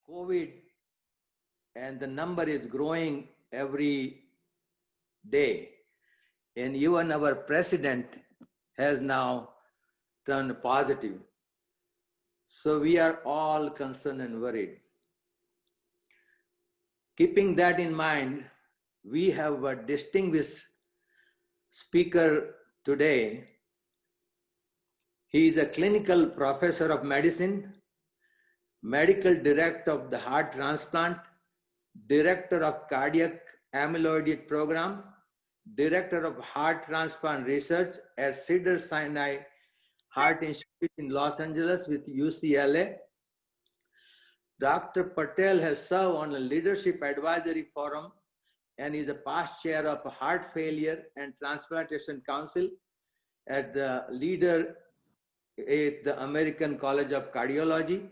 COVID, and the number is growing every day. And even our president has now turned positive. So we are all concerned and worried. Keeping that in mind, we have a distinguished speaker today. He is a clinical professor of medicine, medical director of the heart transplant, director of cardiac amyloid program, director of heart transplant research at Cedars-Sinai Heart Institute in Los Angeles with UCLA. Dr. Patel has served on a leadership advisory forum and is a past chair of Heart Failure and Transplantation Council at the leader at the American College of Cardiology.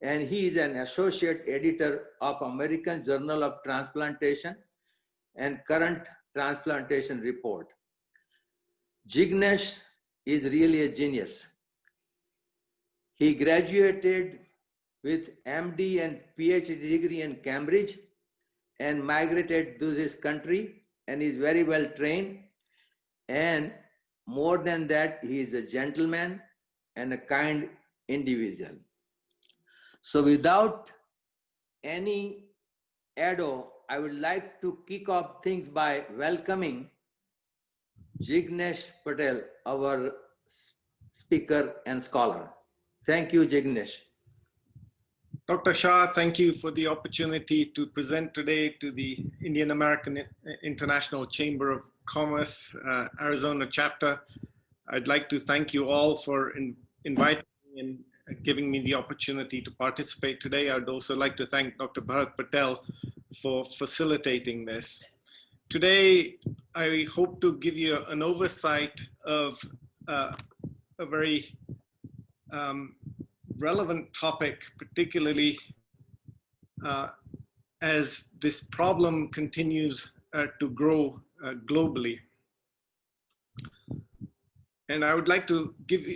And he is an associate editor of American Journal of Transplantation and Current Transplantation Report. Jignesh is really a genius. He graduated with MD and PhD degree in Cambridge and migrated to this country and is very well trained. And more than that, he is a gentleman and a kind individual. So without any ado, I would like to kick off things by welcoming Jignesh Patel, our speaker and scholar. Thank you, Jignesh. Dr. Shah, thank you for the opportunity to present today to the Indian American International Chamber of Commerce, Arizona chapter. I'd like to thank you all for inviting me and giving me the opportunity to participate today. I'd also like to thank Dr. Bharat Patel for facilitating this. Today, I hope to give you an oversight of a very relevant topic, particularly as this problem continues to grow globally. And I would like to give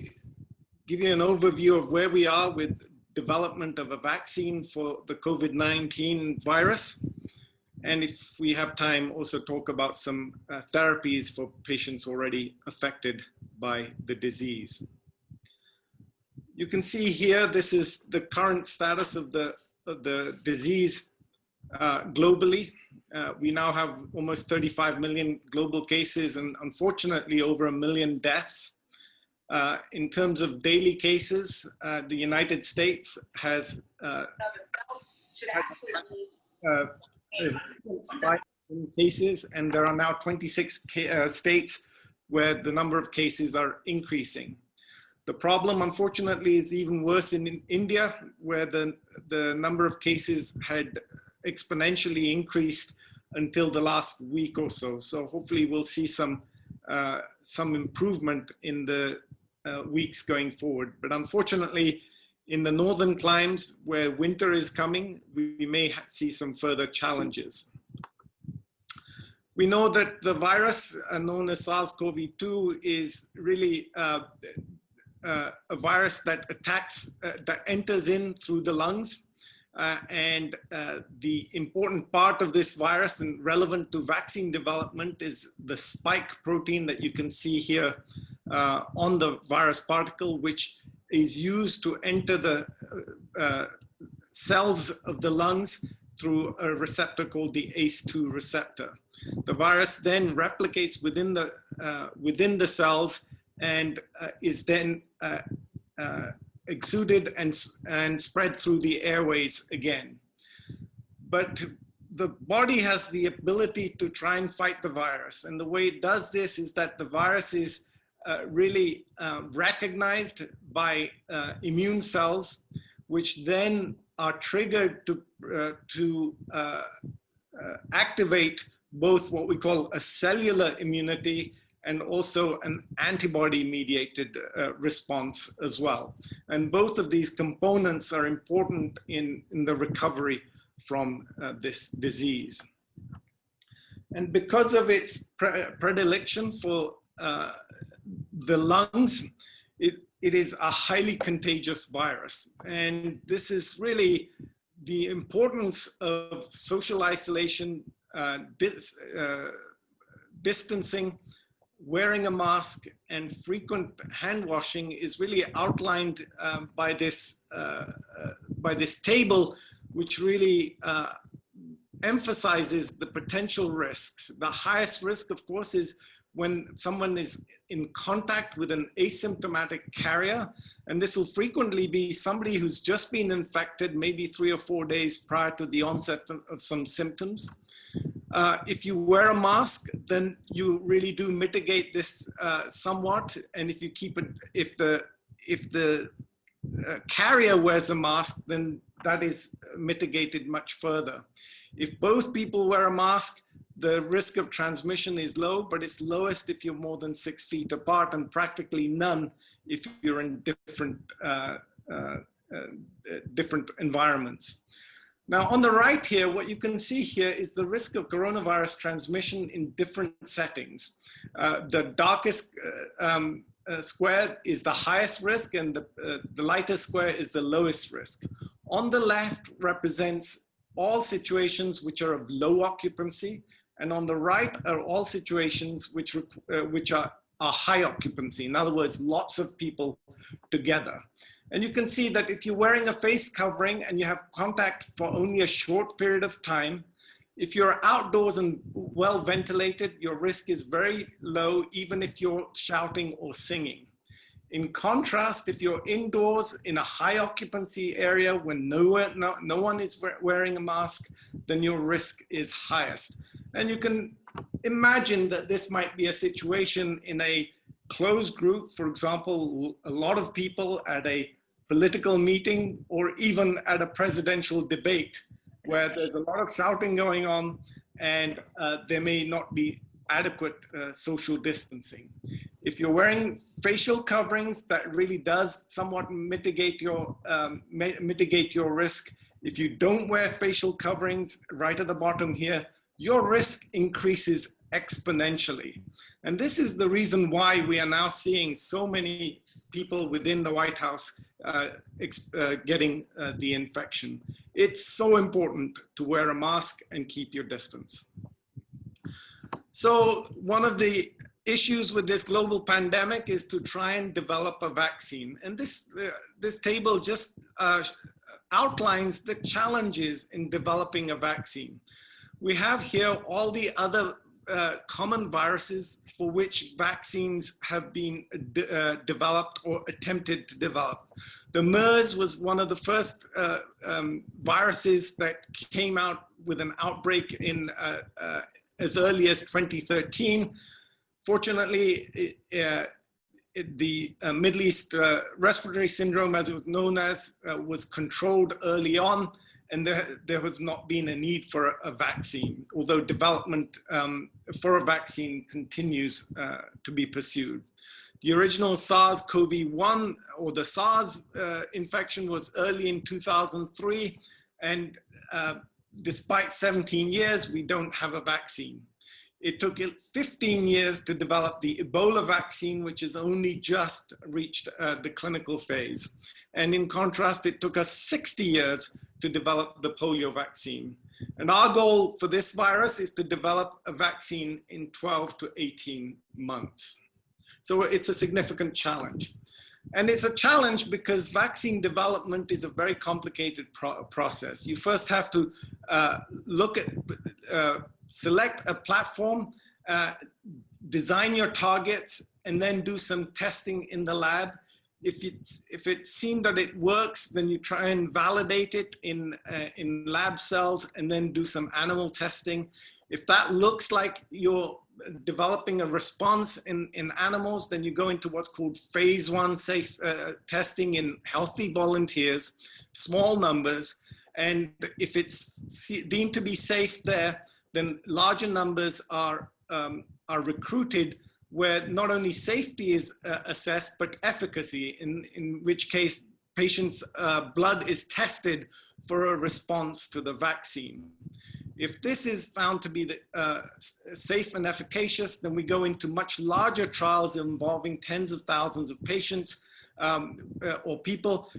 you an overview of where we are with development of a vaccine for the COVID-19 virus. And if we have time, also talk about some therapies for patients already affected by the disease. You can see here, this is the current status of the disease globally. We now have almost 35 million global cases and unfortunately over 1 million deaths. In terms of daily cases, the United States has spike in cases, and there are now 26 states where the number of cases are increasing. The problem, unfortunately, is even worse in India, where the number of cases had exponentially increased until the last week or so. So hopefully we'll see some improvement in the weeks going forward. But unfortunately, in the northern climes where winter is coming, we may see some further challenges. We know that the virus known as SARS-CoV-2 is really a virus that attacks, that enters in through the lungs. And the important part of this virus and relevant to vaccine development is the spike protein that you can see here on the virus particle, which is used to enter the cells of the lungs through a receptor called the ACE2 receptor. The virus then replicates within the cells and is then exuded and spread through the airways again. But the body has the ability to try and fight the virus. And the way it does this is that the virus is really recognized by immune cells, which then are triggered to activate both what we call a cellular immunity and also an antibody-mediated response as well. And both of these components are important in the recovery from this disease. And because of its predilection for the lungs, it is a highly contagious virus. And this is really the importance of social isolation, distancing, wearing a mask, and frequent hand washing is really outlined by this table, which really emphasizes the potential risks. The highest risk, of course, is when someone is in contact with an asymptomatic carrier, and this will frequently be somebody who's just been infected, maybe 3 or 4 days prior to the onset of some symptoms. If you wear a mask, then you really do mitigate this somewhat. And if you keep it, if the carrier wears a mask, then that is mitigated much further. If both people wear a mask, the risk of transmission is low, but it's lowest if you're more than 6 feet apart, and practically none if you're in different environments. Now, on the right here, what you can see here is the risk of coronavirus transmission in different settings. The darkest square is the highest risk, and the lightest square is the lowest risk. On the left represents all situations which are of low occupancy, and on the right are all situations which are high occupancy. In other words, lots of people together. And you can see that if you're wearing a face covering and you have contact for only a short period of time, if you're outdoors and well ventilated, your risk is very low, even if you're shouting or singing. In contrast, if you're indoors in a high occupancy area when no one is wearing a mask, then your risk is highest. And you can imagine that this might be a situation in a closed group, for example, a lot of people at a political meeting or even at a presidential debate where there's a lot of shouting going on and there may not be adequate social distancing. If you're wearing facial coverings, that really does somewhat mitigate your risk. If you don't wear facial coverings, right at the bottom here, your risk increases exponentially. And this is the reason why we are now seeing so many people within the White House getting the infection. It's so important to wear a mask and keep your distance. So one of the issues with this global pandemic is to try and develop a vaccine. And this table just outlines the challenges in developing a vaccine. We have here all the other common viruses for which vaccines have been developed or attempted to develop. The MERS was one of the first viruses that came out with an outbreak in as early as 2013. Fortunately, the Middle East respiratory syndrome, as it was known as, was controlled early on, and there has not been a need for a vaccine, although development for a vaccine continues to be pursued. The original SARS-CoV-1 or the SARS infection was early in 2003, and despite 17 years, we don't have a vaccine. It took 15 years to develop the Ebola vaccine, which has only just reached the clinical phase. And in contrast, it took us 60 years to develop the polio vaccine. And our goal for this virus is to develop a vaccine in 12 to 18 months. So it's a significant challenge. And it's a challenge because vaccine development is a very complicated process. You first have to select a platform, design your targets, and then do some testing in the lab. If it seemed that it works, then you try and validate it in lab cells and then do some animal testing. If that looks like you're developing a response in animals, then you go into what's called phase 1 safe testing in healthy volunteers, small numbers. And if it's deemed to be safe there, then larger numbers are recruited, where not only safety is assessed, but efficacy, in which case patients' blood is tested for a response to the vaccine. If this is found to be safe and efficacious, then we go into much larger trials involving tens of thousands of patients or people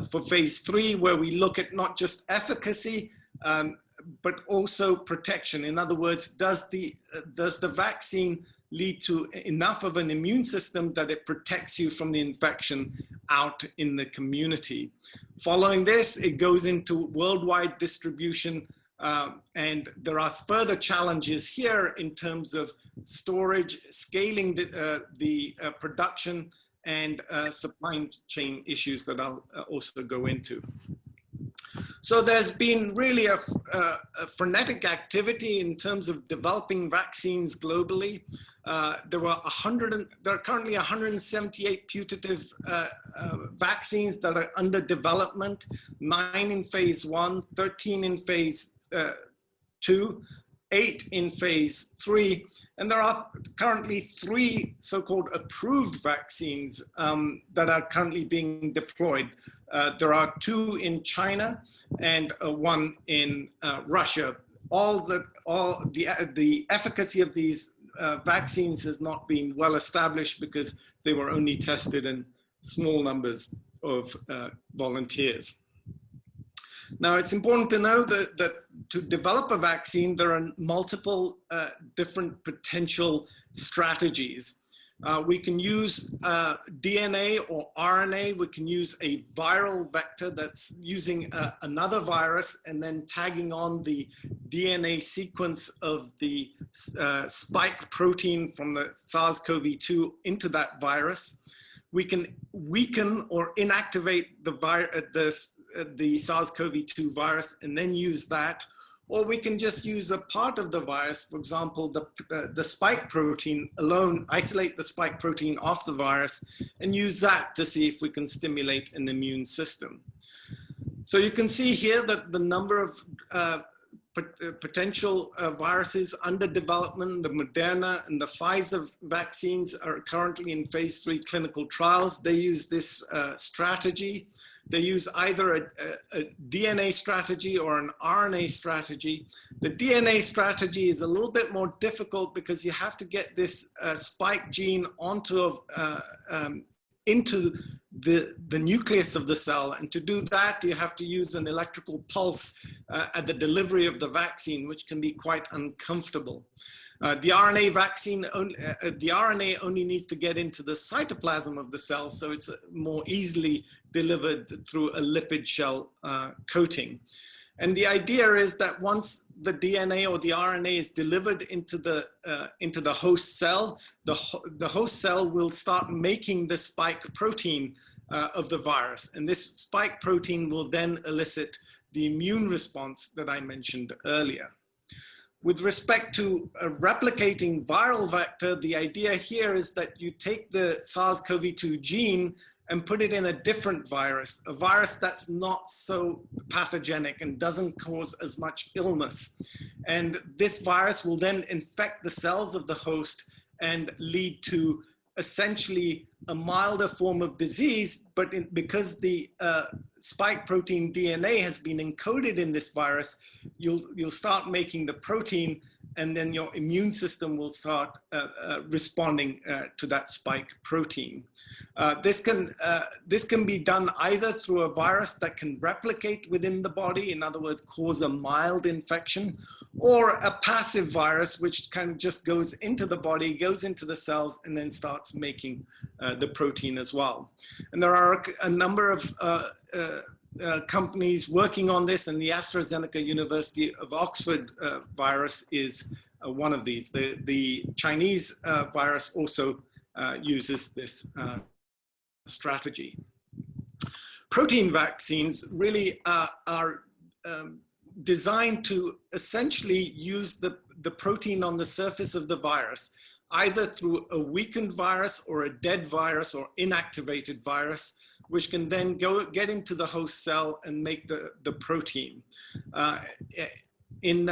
for phase 3, where we look at not just efficacy, but also protection. In other words, does the vaccine lead to enough of an immune system that it protects you from the infection out in the community? Following this, it goes into worldwide distribution, and there are further challenges here in terms of storage, scaling the production, and supply chain issues that I'll also go into. So there's been really a frenetic activity in terms of developing vaccines globally. There are currently 178 putative vaccines that are under development, 9 in phase 1, 13 in phase 2, 8 in phase 3, and there are currently 3 so-called approved vaccines that are currently being deployed. There are 2 in China and 1 in Russia. The efficacy of these vaccines has not been well established because they were only tested in small numbers of volunteers. Now, it's important to know that to develop a vaccine, there are multiple different potential strategies. We can use DNA or RNA. We can use a viral vector that's using another virus and then tagging on the DNA sequence of the spike protein from the SARS-CoV-2 into that virus. We can weaken or inactivate the SARS-CoV-2 virus and then use that. Or we can just use a part of the virus, for example, the spike protein alone, isolate the spike protein off the virus and use that to see if we can stimulate an immune system. So you can see here that the number of potential viruses under development, the Moderna and the Pfizer vaccines are currently in phase 3 clinical trials. They use this strategy. They use either a DNA strategy or an RNA strategy. The DNA strategy is a little bit more difficult because you have to get this spike gene onto into the nucleus of the cell. And to do that, you have to use an electrical pulse at the delivery of the vaccine, which can be quite uncomfortable. The RNA vaccine, the RNA only needs to get into the cytoplasm of the cell, so it's more easily delivered through a lipid shell coating. And the idea is that once the DNA or the RNA is delivered into the host cell, the host cell will start making the spike protein of the virus. And this spike protein will then elicit the immune response that I mentioned earlier. With respect to a replicating viral vector, the idea here is that you take the SARS-CoV-2 gene and put it in a different virus, a virus that's not so pathogenic and doesn't cause as much illness. And this virus will then infect the cells of the host and lead to essentially a milder form of disease, but because the spike protein DNA has been encoded in this virus, you'll start making the protein, and then your immune system will start responding to that spike protein. This can be done either through a virus that can replicate within the body, in other words, cause a mild infection, or a passive virus, which kind of just goes into the body, goes into the cells, and then starts making the protein as well. And there are a number of companies working on this, and the AstraZeneca University of Oxford virus is one of these. The Chinese virus also uses this strategy. Protein vaccines really are designed to essentially use the protein on the surface of the virus, either through a weakened virus or a dead virus or inactivated virus, which can then get into the host cell and make the protein. In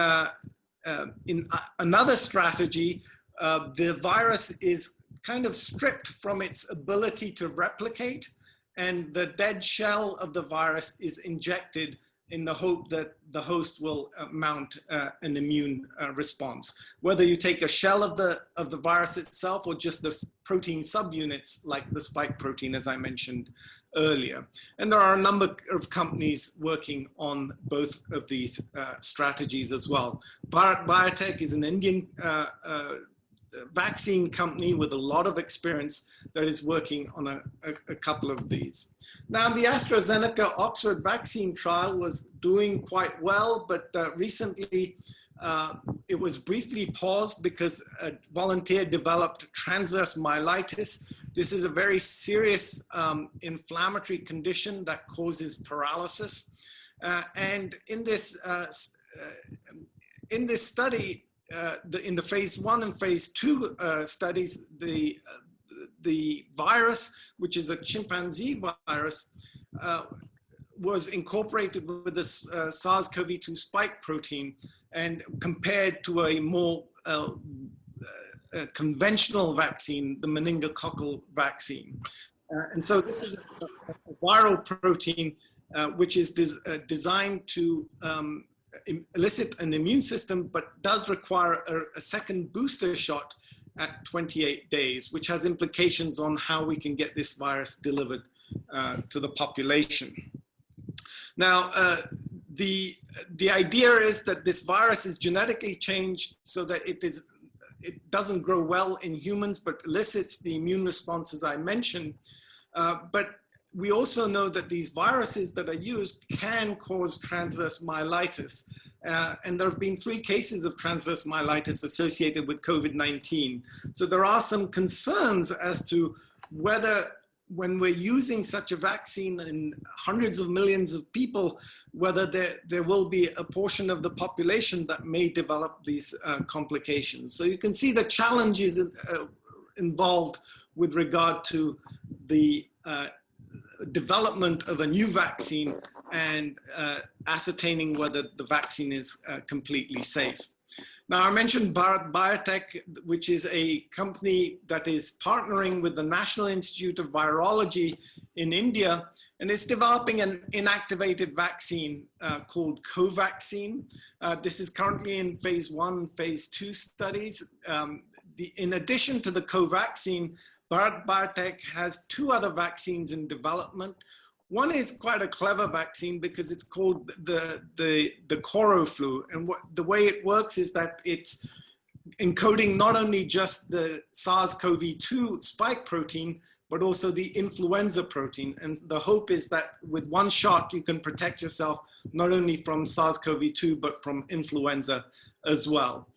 another strategy, the virus is kind of stripped from its ability to replicate, and the dead shell of the virus is injected in the hope that the host will mount an immune response. Whether you take a shell of the virus itself or just the protein subunits like the spike protein, as I mentioned earlier. And there are a number of companies working on both of these strategies as well. Bharat Biotech is an Indian vaccine company with a lot of experience that is working on a couple of these. Now, the AstraZeneca Oxford vaccine trial was doing quite well, but recently it was briefly paused because a volunteer developed transverse myelitis. This is a very serious inflammatory condition that causes paralysis. And in this study, in the phase 1 and phase 2 studies, the virus, which is a chimpanzee virus, was incorporated with the SARS-CoV-2 spike protein and compared to a more conventional vaccine, the meningococcal vaccine. And so this is a viral protein which is designed to elicit an immune system, but does require a second booster shot at 28 days, which has implications on how we can get this virus delivered to the population. Now, the idea is that this virus is genetically changed so that it doesn't grow well in humans, but elicits the immune responses I mentioned. But we also know that these viruses that are used can cause transverse myelitis. And there have been 3 cases of transverse myelitis associated with COVID-19. So there are some concerns as to whether, when we're using such a vaccine in hundreds of millions of people, whether there will be a portion of the population that may develop these complications. So you can see the challenges involved with regard to the development of a new vaccine and ascertaining whether the vaccine is completely safe. Now, I mentioned Bharat Biotech, which is a company that is partnering with the National Institute of Virology in India, and it's developing an inactivated vaccine called Covaxin. This is currently in phase 1, phase 2 studies. In addition to the Covaxin, Bharat Biotech has 2 other vaccines in development. One is quite a clever vaccine because it's called the CoroFlu. And the way it works is that it's encoding not only just the SARS-CoV-2 spike protein, but also the influenza protein. And the hope is that with one shot, you can protect yourself not only from SARS-CoV-2, but from influenza as well.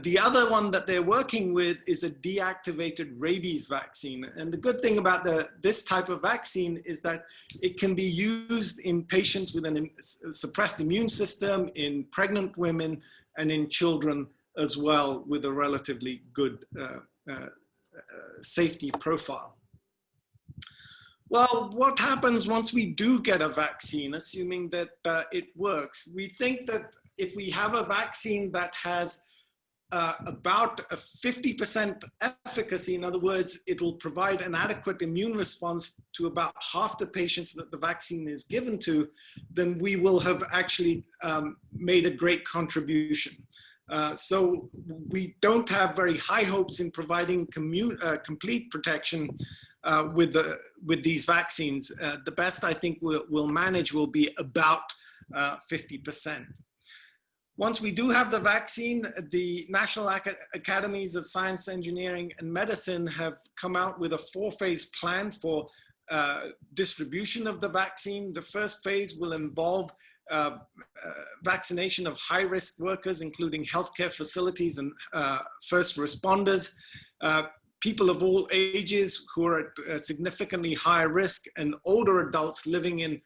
The other one that they're working with is a deactivated rabies vaccine. And the good thing about this type of vaccine is that it can be used in patients with a suppressed immune system, in pregnant women, and in children as well, with a relatively good safety profile. Well, what happens once we do get a vaccine, assuming that it works? We think that if we have a vaccine that has about a 50% efficacy, in other words, it will provide an adequate immune response to about half the patients that the vaccine is given to, then we will have actually made a great contribution. So we don't have very high hopes in providing complete protection with these vaccines. The best I think we'll manage will be about 50%. Once we do have the vaccine, the National Academies of Science, Engineering, and Medicine have come out with a 4-phase plan for distribution of the vaccine. The first phase will involve vaccination of high-risk workers, including healthcare facilities and first responders, people of all ages who are at significantly higher risk, and older adults living in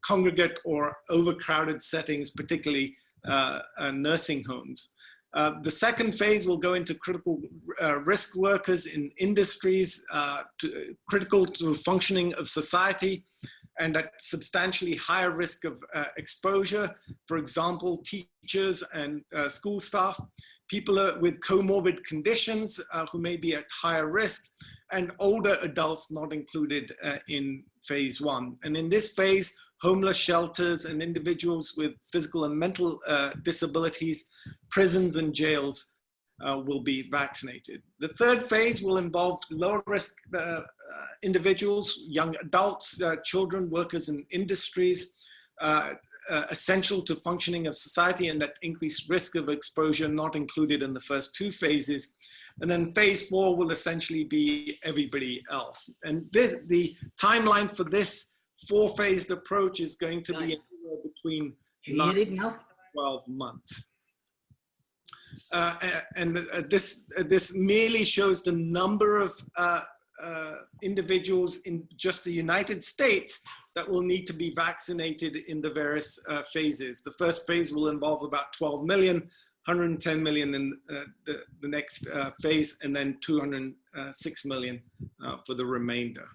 congregate or overcrowded settings, particularly nursing homes. The second phase will go into critical risk workers in industries critical to functioning of society and at substantially higher risk of exposure. For example, teachers and school staff, people with comorbid conditions who may be at higher risk, and older adults not included in phase 1. And in this phase, homeless shelters, and individuals with physical and mental disabilities, prisons and jails will be vaccinated. The third phase will involve lower risk individuals, young adults, children, workers in industries, essential to functioning of society and at increased risk of exposure, not included in the first two phases. And then phase 4 will essentially be everybody else. And the timeline for this 4-phased approach is going to be anywhere between 9 and 12 months. This merely shows the number of individuals in just the United States that will need to be vaccinated in the various phases. The first phase will involve about 12 million, 110 million in the next phase, and then 206 million for the remainder.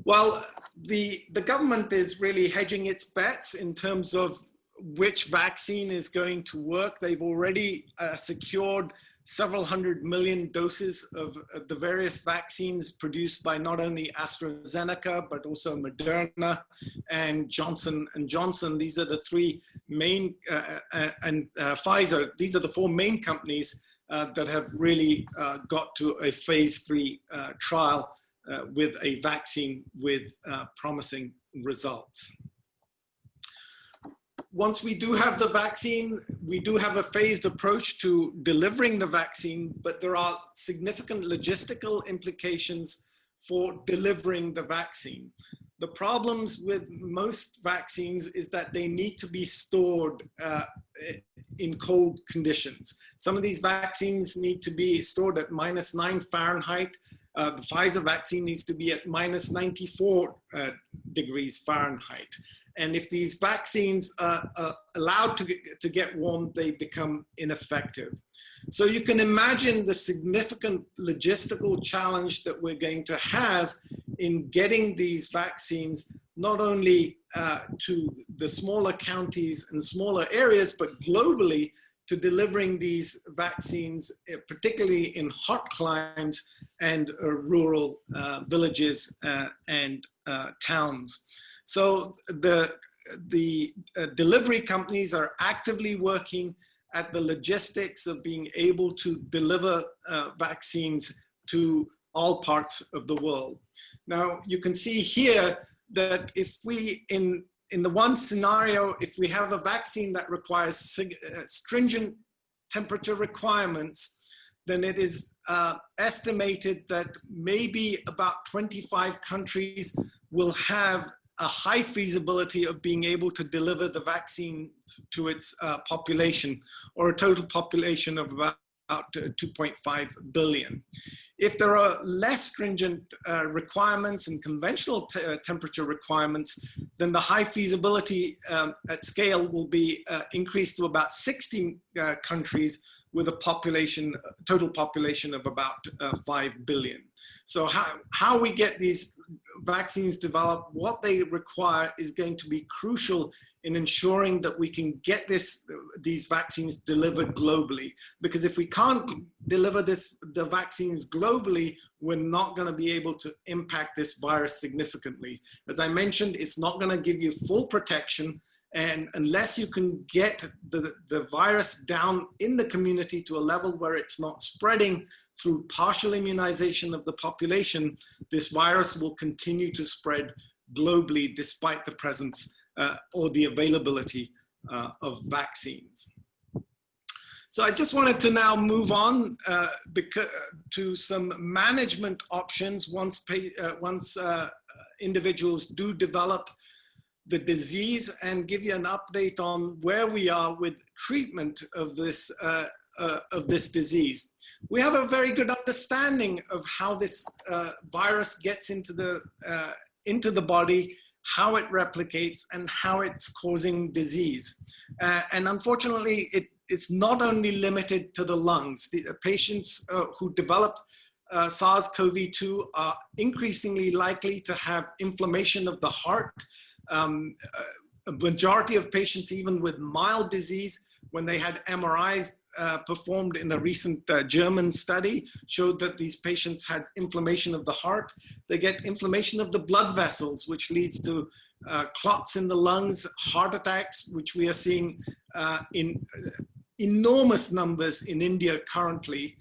Well, the government is really hedging its bets in terms of which vaccine is going to work. They've already secured several hundred million doses of the various vaccines produced by not only AstraZeneca, but also Moderna and Johnson & Johnson. These are the three main, and Pfizer. These are the 4 main companies that have really got to a phase 3 trial with a vaccine with promising results. Once we do have the vaccine, we do have a phased approach to delivering the vaccine, but there are significant logistical implications for delivering the vaccine. The problems with most vaccines is that they need to be stored in cold conditions. Some of these vaccines need to be stored at -9 Fahrenheit. The Pfizer vaccine needs to be at -94 degrees Fahrenheit. And if these vaccines are allowed to get warm, they become ineffective. So you can imagine the significant logistical challenge that we're going to have in getting these vaccines, not only to the smaller counties and smaller areas, but globally to delivering these vaccines, particularly in hot climes and rural villages and towns. So the delivery companies are actively working at the logistics of being able to deliver vaccines to all parts of the world. Now, you can see here that if we, in the one scenario, if we have a vaccine that requires stringent temperature requirements, then it is estimated that maybe about 25 countries will have a high feasibility of being able to deliver the vaccines to its population, or a total population of about 2.5 billion. If there are less stringent requirements and conventional temperature requirements, then the high feasibility at scale will be increased to about 60 countries with a population, total population of about 5 billion. So how we get these vaccines developed, what they require is going to be crucial in ensuring that we can get these vaccines delivered globally. Because if we can't deliver the vaccines globally, we're not going to be able to impact this virus significantly. As I mentioned, it's not going to give you full protection. And unless you can get the virus down in the community to a level where it's not spreading through partial immunization of the population, this virus will continue to spread globally despite the presence or the availability of vaccines. So I just wanted to now move on to some management options once individuals do develop the disease, and give you an update on where we are with treatment of this disease. We have a very good understanding of how this virus gets into the body, how it replicates, and how it's causing disease. And unfortunately, it's not only limited to the lungs. The patients who develop SARS-CoV-2 are increasingly likely to have inflammation of the heart. A majority of patients, even with mild disease, when they had MRIs performed in a recent German study, showed that these patients had inflammation of the heart. They get inflammation of the blood vessels, which leads to clots in the lungs, heart attacks, which we are seeing in enormous numbers in India currently.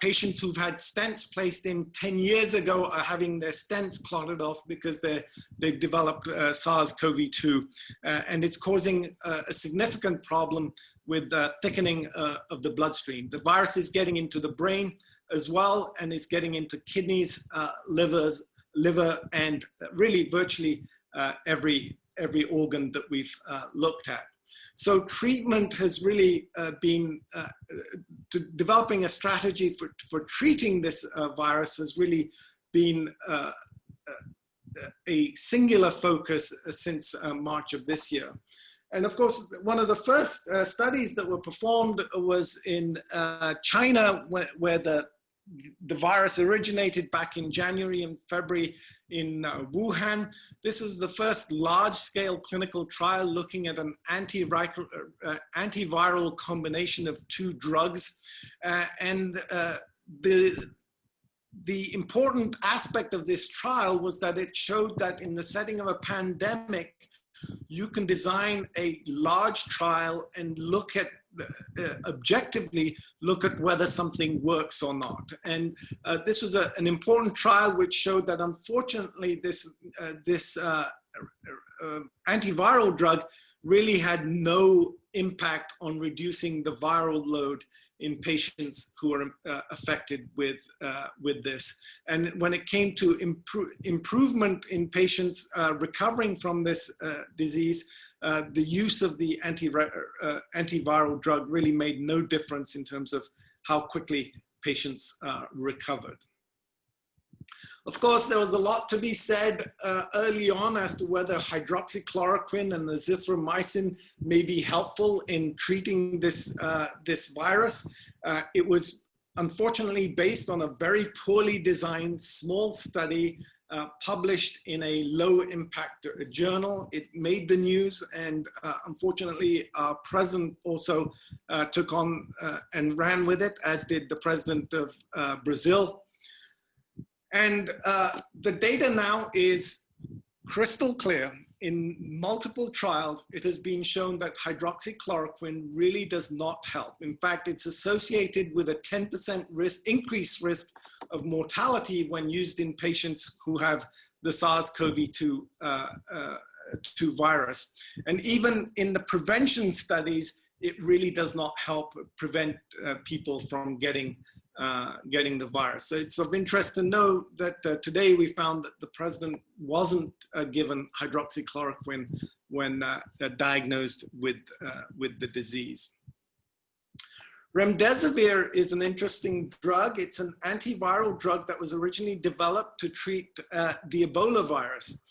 Patients who've had stents placed in 10 years ago are having their stents clotted off because they've developed SARS-CoV-2. And it's causing a significant problem with thickening of the bloodstream. The virus is getting into the brain as well, and is getting into kidneys, liver, and really virtually every organ that we've looked at. So treatment has really been, developing a strategy for treating this virus has really been a singular focus since March of this year. And of course, one of the first studies that were performed was in China, where the virus originated back in January and February in Wuhan. This was the first large-scale clinical trial looking at an antiviral combination of two drugs. The important aspect of this trial was that it showed that in the setting of a pandemic, you can design a large trial and look at objectively look at whether something works or not. And this was an important trial which showed that unfortunately this antiviral drug really had no impact on reducing the viral load in patients who are affected with this. And when it came to improvement in patients recovering from this disease, the use of the antiviral drug really made no difference in terms of how quickly patients recovered. Of course, there was a lot to be said early on as to whether hydroxychloroquine and azithromycin may be helpful in treating this virus. It was unfortunately based on a very poorly designed small study published in a low impact journal. It made the news, and unfortunately our president also took on and ran with it, as did the president of Brazil. And the data now is crystal clear. In multiple trials, it has been shown that hydroxychloroquine really does not help. In fact, it's associated with a 10% increased risk of mortality when used in patients who have the SARS-CoV-2 virus. And even in the prevention studies, it really does not help prevent people from getting the virus. So it's of interest to know that today we found that the president wasn't given hydroxychloroquine when diagnosed with the disease. Remdesivir is an interesting drug. It's an antiviral drug that was originally developed to treat the Ebola virus.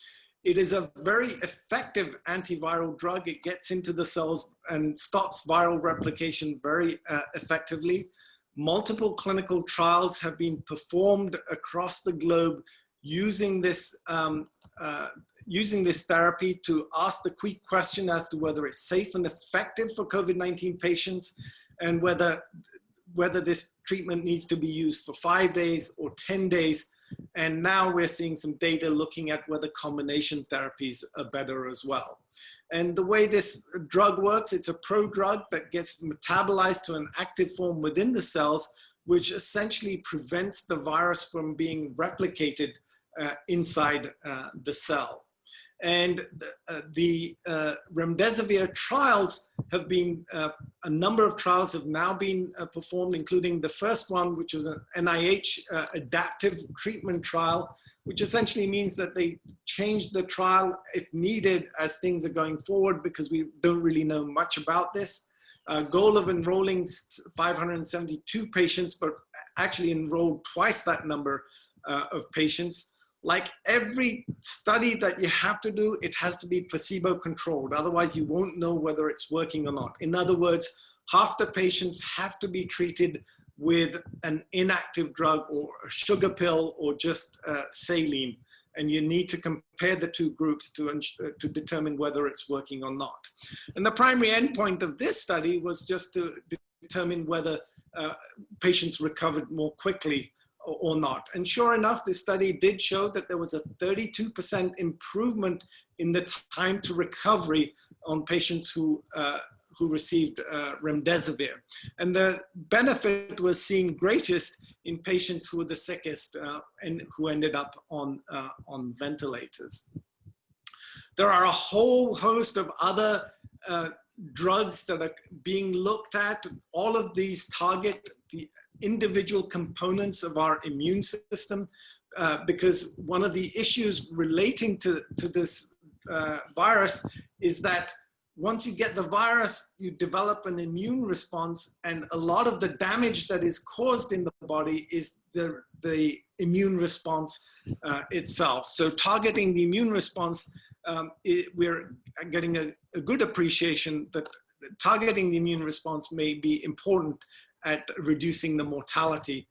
It is a very effective antiviral drug. It gets into the cells and stops viral replication very effectively. Multiple clinical trials have been performed across the globe using this therapy to ask the key question as to whether it's safe and effective for COVID-19 patients, and whether this treatment needs to be used for 5 days or 10 days. And now we're seeing some data looking at whether combination therapies are better as well. And the way this drug works, it's a prodrug that gets metabolized to an active form within the cells, which essentially prevents the virus from being replicated inside the cell. And the remdesivir trials have been, a number of trials have now been performed, including the first one, which was an NIH adaptive treatment trial, which essentially means that they changed the trial if needed as things are going forward, because we don't really know much about this. Goal of enrolling 572 patients, but actually enrolled twice that number of patients. Like every study that you have to do, it has to be placebo controlled. Otherwise, you won't know whether it's working or not. In other words, half the patients have to be treated with an inactive drug or a sugar pill or just saline. And you need to compare the two groups to determine whether it's working or not. And the primary endpoint of this study was just to determine whether patients recovered more quickly or not. And sure enough, this study did show that there was a 32% improvement in the time to recovery on patients who received remdesivir. And the benefit was seen greatest in patients who were the sickest and who ended up on ventilators. There are a whole host of other drugs that are being looked at. All of these target the individual components of our immune system because one of the issues relating to this virus is that once you get the virus, you develop an immune response, and a lot of the damage that is caused in the body is the immune response itself. So targeting the immune response, we're getting a good appreciation that targeting the immune response may be important at reducing the mortality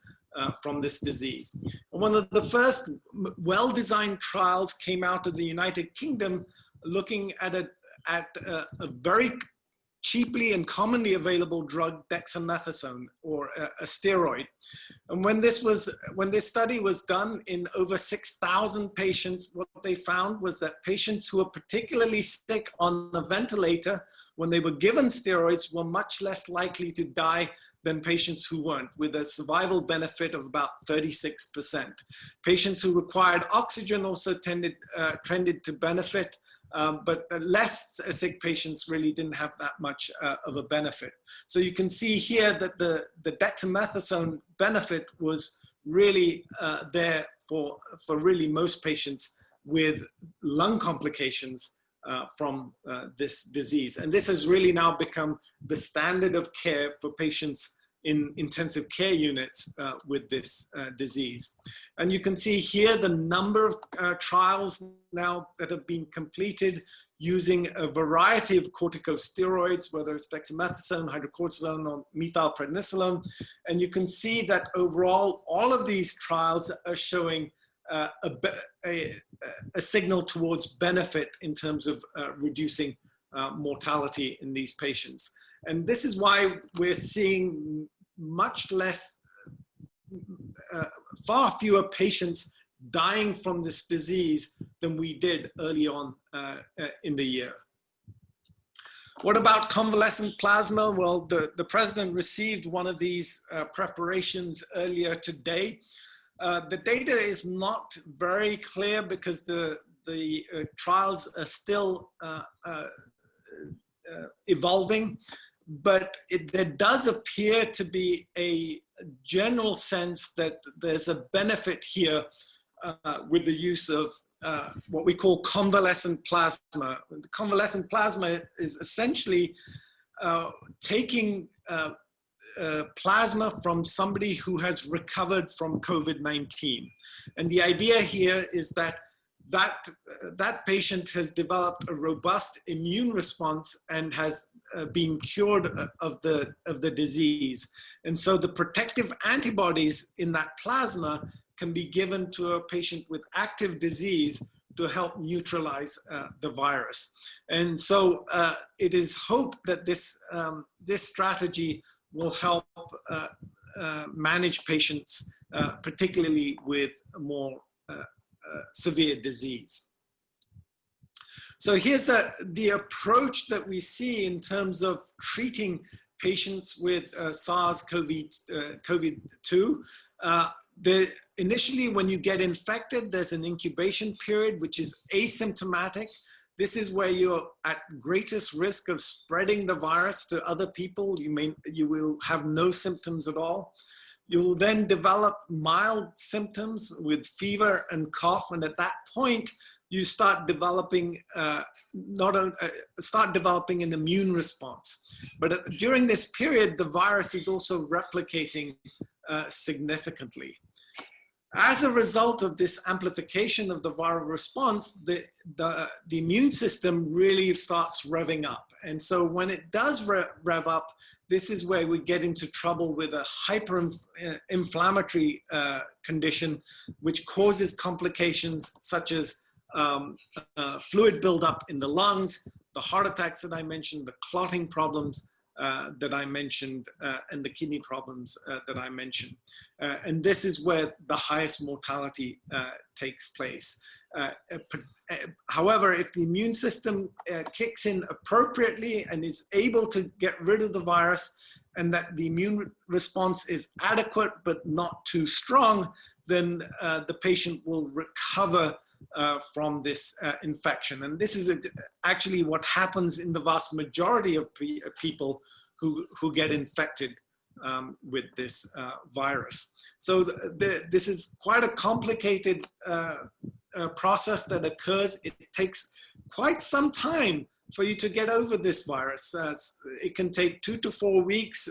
from this disease. And one of the first well-designed trials came out of the United Kingdom looking at a very cheaply and commonly available drug, dexamethasone, or a steroid. And when this study was done in over 6,000 patients, what they found was that patients who were particularly sick on the ventilator, when they were given steroids, were much less likely to die than patients who weren't, with a survival benefit of about 36%. Patients who required oxygen also trended to benefit, but less sick patients really didn't have that much of a benefit. So you can see here that the dexamethasone benefit was really there for really most patients with lung complications from this disease. And this has really now become the standard of care for patients in intensive care units with this disease. And you can see here the number of trials now that have been completed using a variety of corticosteroids, whether it's dexamethasone, hydrocortisone, or methylprednisolone. And you can see that overall, all of these trials are showing a signal towards benefit in terms of reducing mortality in these patients. And this is why we're seeing much less, far fewer patients dying from this disease than we did early on in the year. What about convalescent plasma? Well, the president received one of these preparations earlier today. The data is not very clear because the trials are still evolving, but there does appear to be a general sense that there's a benefit here with the use of what we call convalescent plasma. The convalescent plasma is essentially taking plasma from somebody who has recovered from COVID-19. And the idea here is that that patient has developed a robust immune response and has been cured of the disease. And so the protective antibodies in that plasma can be given to a patient with active disease to help neutralize the virus. And so it is hoped that this strategy will help manage patients, particularly with more severe disease. So here's the approach that we see in terms of treating patients with SARS-CoV-2. Initially, when you get infected, there's an incubation period, which is asymptomatic. This is where you're at greatest risk of spreading the virus to other people. You will have no symptoms at all. You'll then develop mild symptoms with fever and cough, and at that point, you start developing an immune response. But during this period, the virus is also replicating significantly. As a result of this amplification of the viral response, the immune system really starts revving up. And so when it does rev up, this is where we get into trouble with a hyperinflammatory condition, which causes complications such as fluid buildup in the lungs, the heart attacks that I mentioned, the clotting problems that I mentioned, and the kidney problems that I mentioned. And this is where the highest mortality takes place. However, if the immune system kicks in appropriately and is able to get rid of the virus, and that the immune response is adequate but not too strong, then the patient will recover from this infection. And this is actually what happens in the vast majority of people who get infected with this virus. So this is quite a complicated process that occurs. It takes quite some time for you to get over this virus. It can take 2 to 4 weeks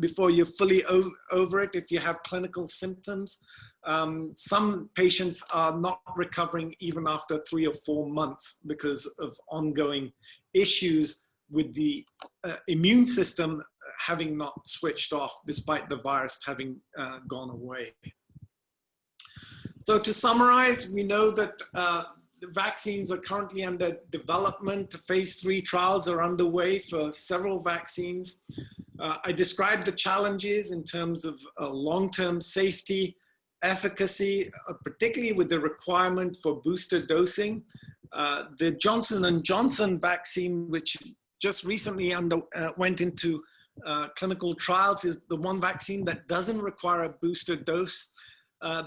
before you're fully over it if you have clinical symptoms. Some patients are not recovering even after 3 or 4 months because of ongoing issues with the immune system having not switched off despite the virus having gone away. So to summarize, we know that the vaccines are currently under development. Phase 3 trials are underway for several vaccines. I described the challenges in terms of long-term safety, efficacy, particularly with the requirement for booster dosing. The Johnson & Johnson vaccine, which just recently went into clinical trials, is the one vaccine that doesn't require a booster dose.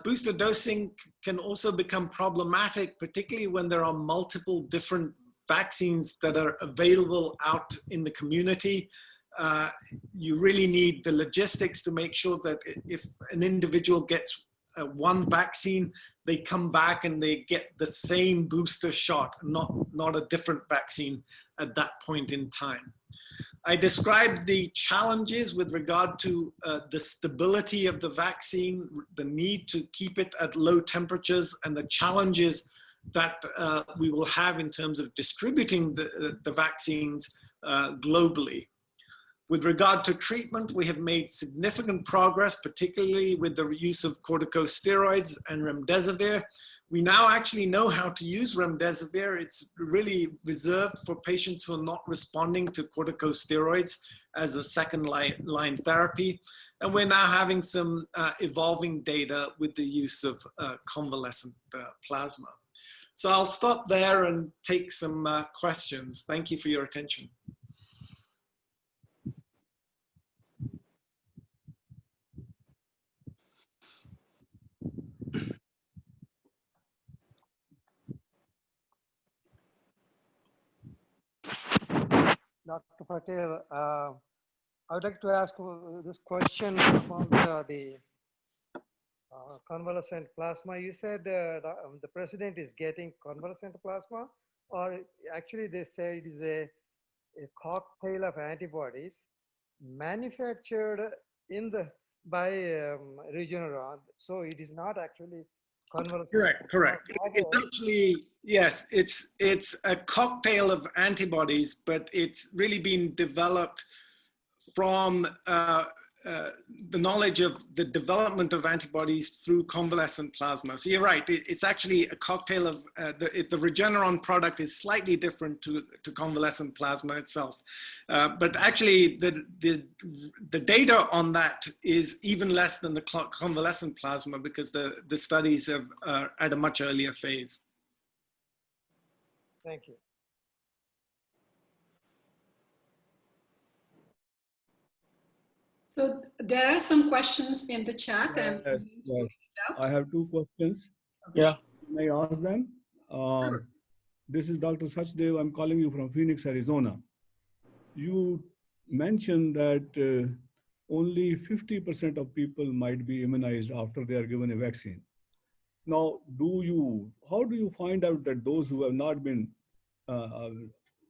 Booster dosing can also become problematic, particularly when there are multiple different vaccines that are available out in the community. You really need the logistics to make sure that if an individual gets one vaccine, they come back and they get the same booster shot, not a different vaccine at that point in time. I described the challenges with regard to the stability of the vaccine, the need to keep it at low temperatures, and the challenges that we will have in terms of distributing the vaccines globally. With regard to treatment, we have made significant progress, particularly with the use of corticosteroids and remdesivir. We now actually know how to use remdesivir. It's really reserved for patients who are not responding to corticosteroids as a second line therapy. And we're now having some evolving data with the use of convalescent plasma. So I'll stop there and take some questions. Thank you for your attention. Dr. Patel, I would like to ask this question about the convalescent plasma. You said the president is getting convalescent plasma, or actually they say it is a cocktail of antibodies manufactured by Regeneron. So it is not actually convalescent. Correct. It's actually, yes, it's a cocktail of antibodies, but it's really been developed from the knowledge of the development of antibodies through convalescent plasma. So you're right, it's actually a cocktail of, the Regeneron product is slightly different to convalescent plasma itself. But actually the data on that is even less than the convalescent plasma because the studies are at a much earlier phase. Thank you. So there are some questions in the chat. And I have 2 questions. Okay. Yeah. May I ask them? This is Dr. Sachdev. I'm calling you from Phoenix, Arizona. You mentioned that only 50% of people might be immunized after they are given a vaccine. Now, how do you find out that those who have not been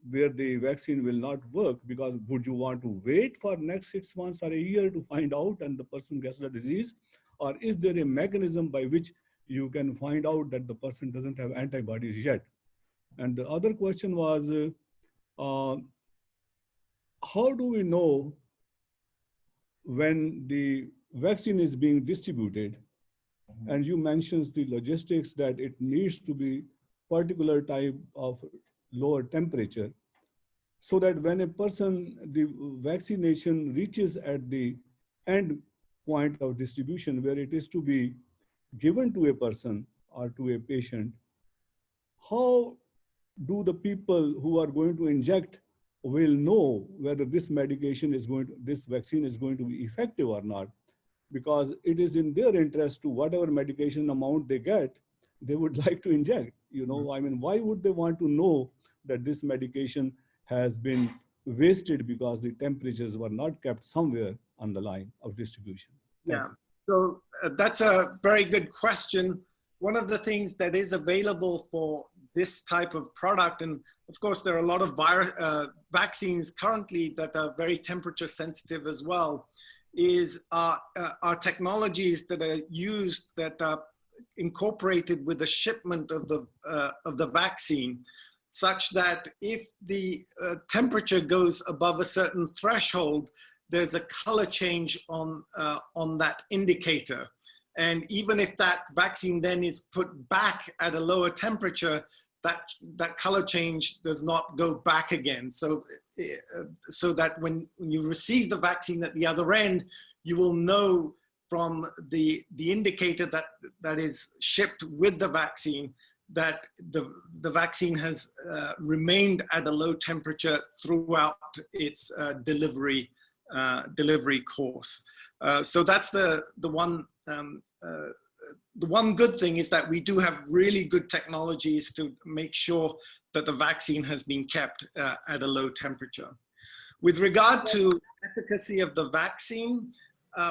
where the vaccine will not work? Because would you want to wait for next 6 months or a year to find out and the person gets the disease? Or is there a mechanism by which you can find out that the person doesn't have antibodies yet. And the other question was, how do we know when the vaccine is being distributed? And you mentioned the logistics that it needs to be particular type of lower temperature, so that when a person, the vaccination reaches at the end point of distribution where it is to be given to a person or to a patient, how do the people who are going to inject will know whether this medication is going to, this vaccine is going to be effective or not? Because it is in their interest to whatever medication amount they get, they would like to inject. You know, I mean, why would they want to know that this medication has been wasted because the temperatures were not kept somewhere on the line of distribution? Yeah, so that's a very good question. One of the things that is available for this type of product, and of course there are a lot of vaccines currently that are very temperature sensitive as well, is our technologies that are used, that are incorporated with the shipment of the vaccine, such that if the temperature goes above a certain threshold, there's a color change on that indicator. And even if that vaccine then is put back at a lower temperature, that color change does not go back again. So that when you receive the vaccine at the other end, you will know from the indicator that is shipped with the vaccine that the vaccine has remained at a low temperature throughout its delivery course. So that's the one good thing, is that we do have really good technologies to make sure that the vaccine has been kept at a low temperature. With regard to efficacy of the vaccine,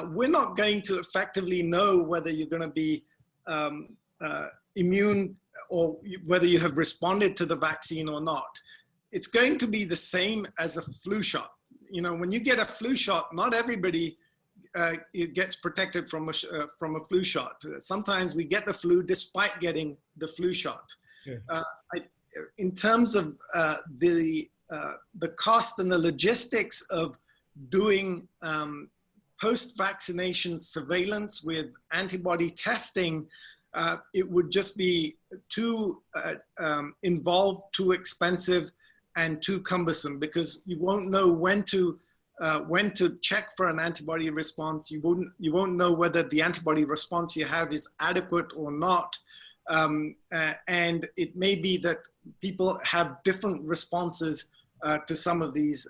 we're not going to effectively know whether you're going to be immune or whether you have responded to the vaccine or not. It's going to be the same as a flu shot. You know, when you get a flu shot, not everybody it gets protected from a flu shot. Sometimes we get the flu despite getting the flu shot. Yeah. In terms of the cost and the logistics of doing post-vaccination surveillance with antibody testing, it would just be too involved, too expensive, and too cumbersome, because you won't know when to check for an antibody response. You won't know whether the antibody response you have is adequate or not. And it may be that people have different responses to some of these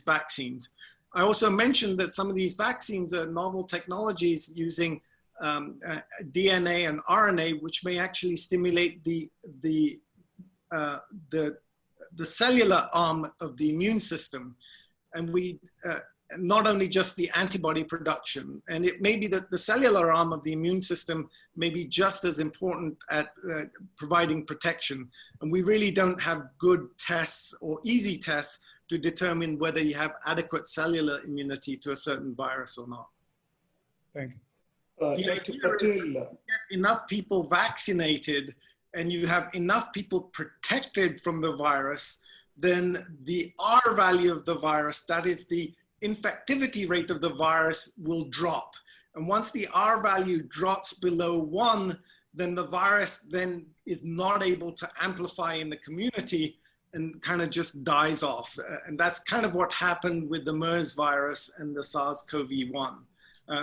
vaccines. I also mentioned that some of these vaccines are novel technologies using DNA and RNA, which may actually stimulate the cellular arm of the immune system. And we, not only just the antibody production, and it may be that the cellular arm of the immune system may be just as important at providing protection. And we really don't have good tests or easy tests to determine whether you have adequate cellular immunity to a certain virus or not. Thank you. Dr. Patel, get enough people vaccinated and you have enough people protected from the virus, then the R value of the virus, that is the infectivity rate of the virus, will drop. And once the R value drops below 1, then the virus then is not able to amplify in the community and kind of just dies off. And that's kind of what happened with the MERS virus and the SARS-CoV-1.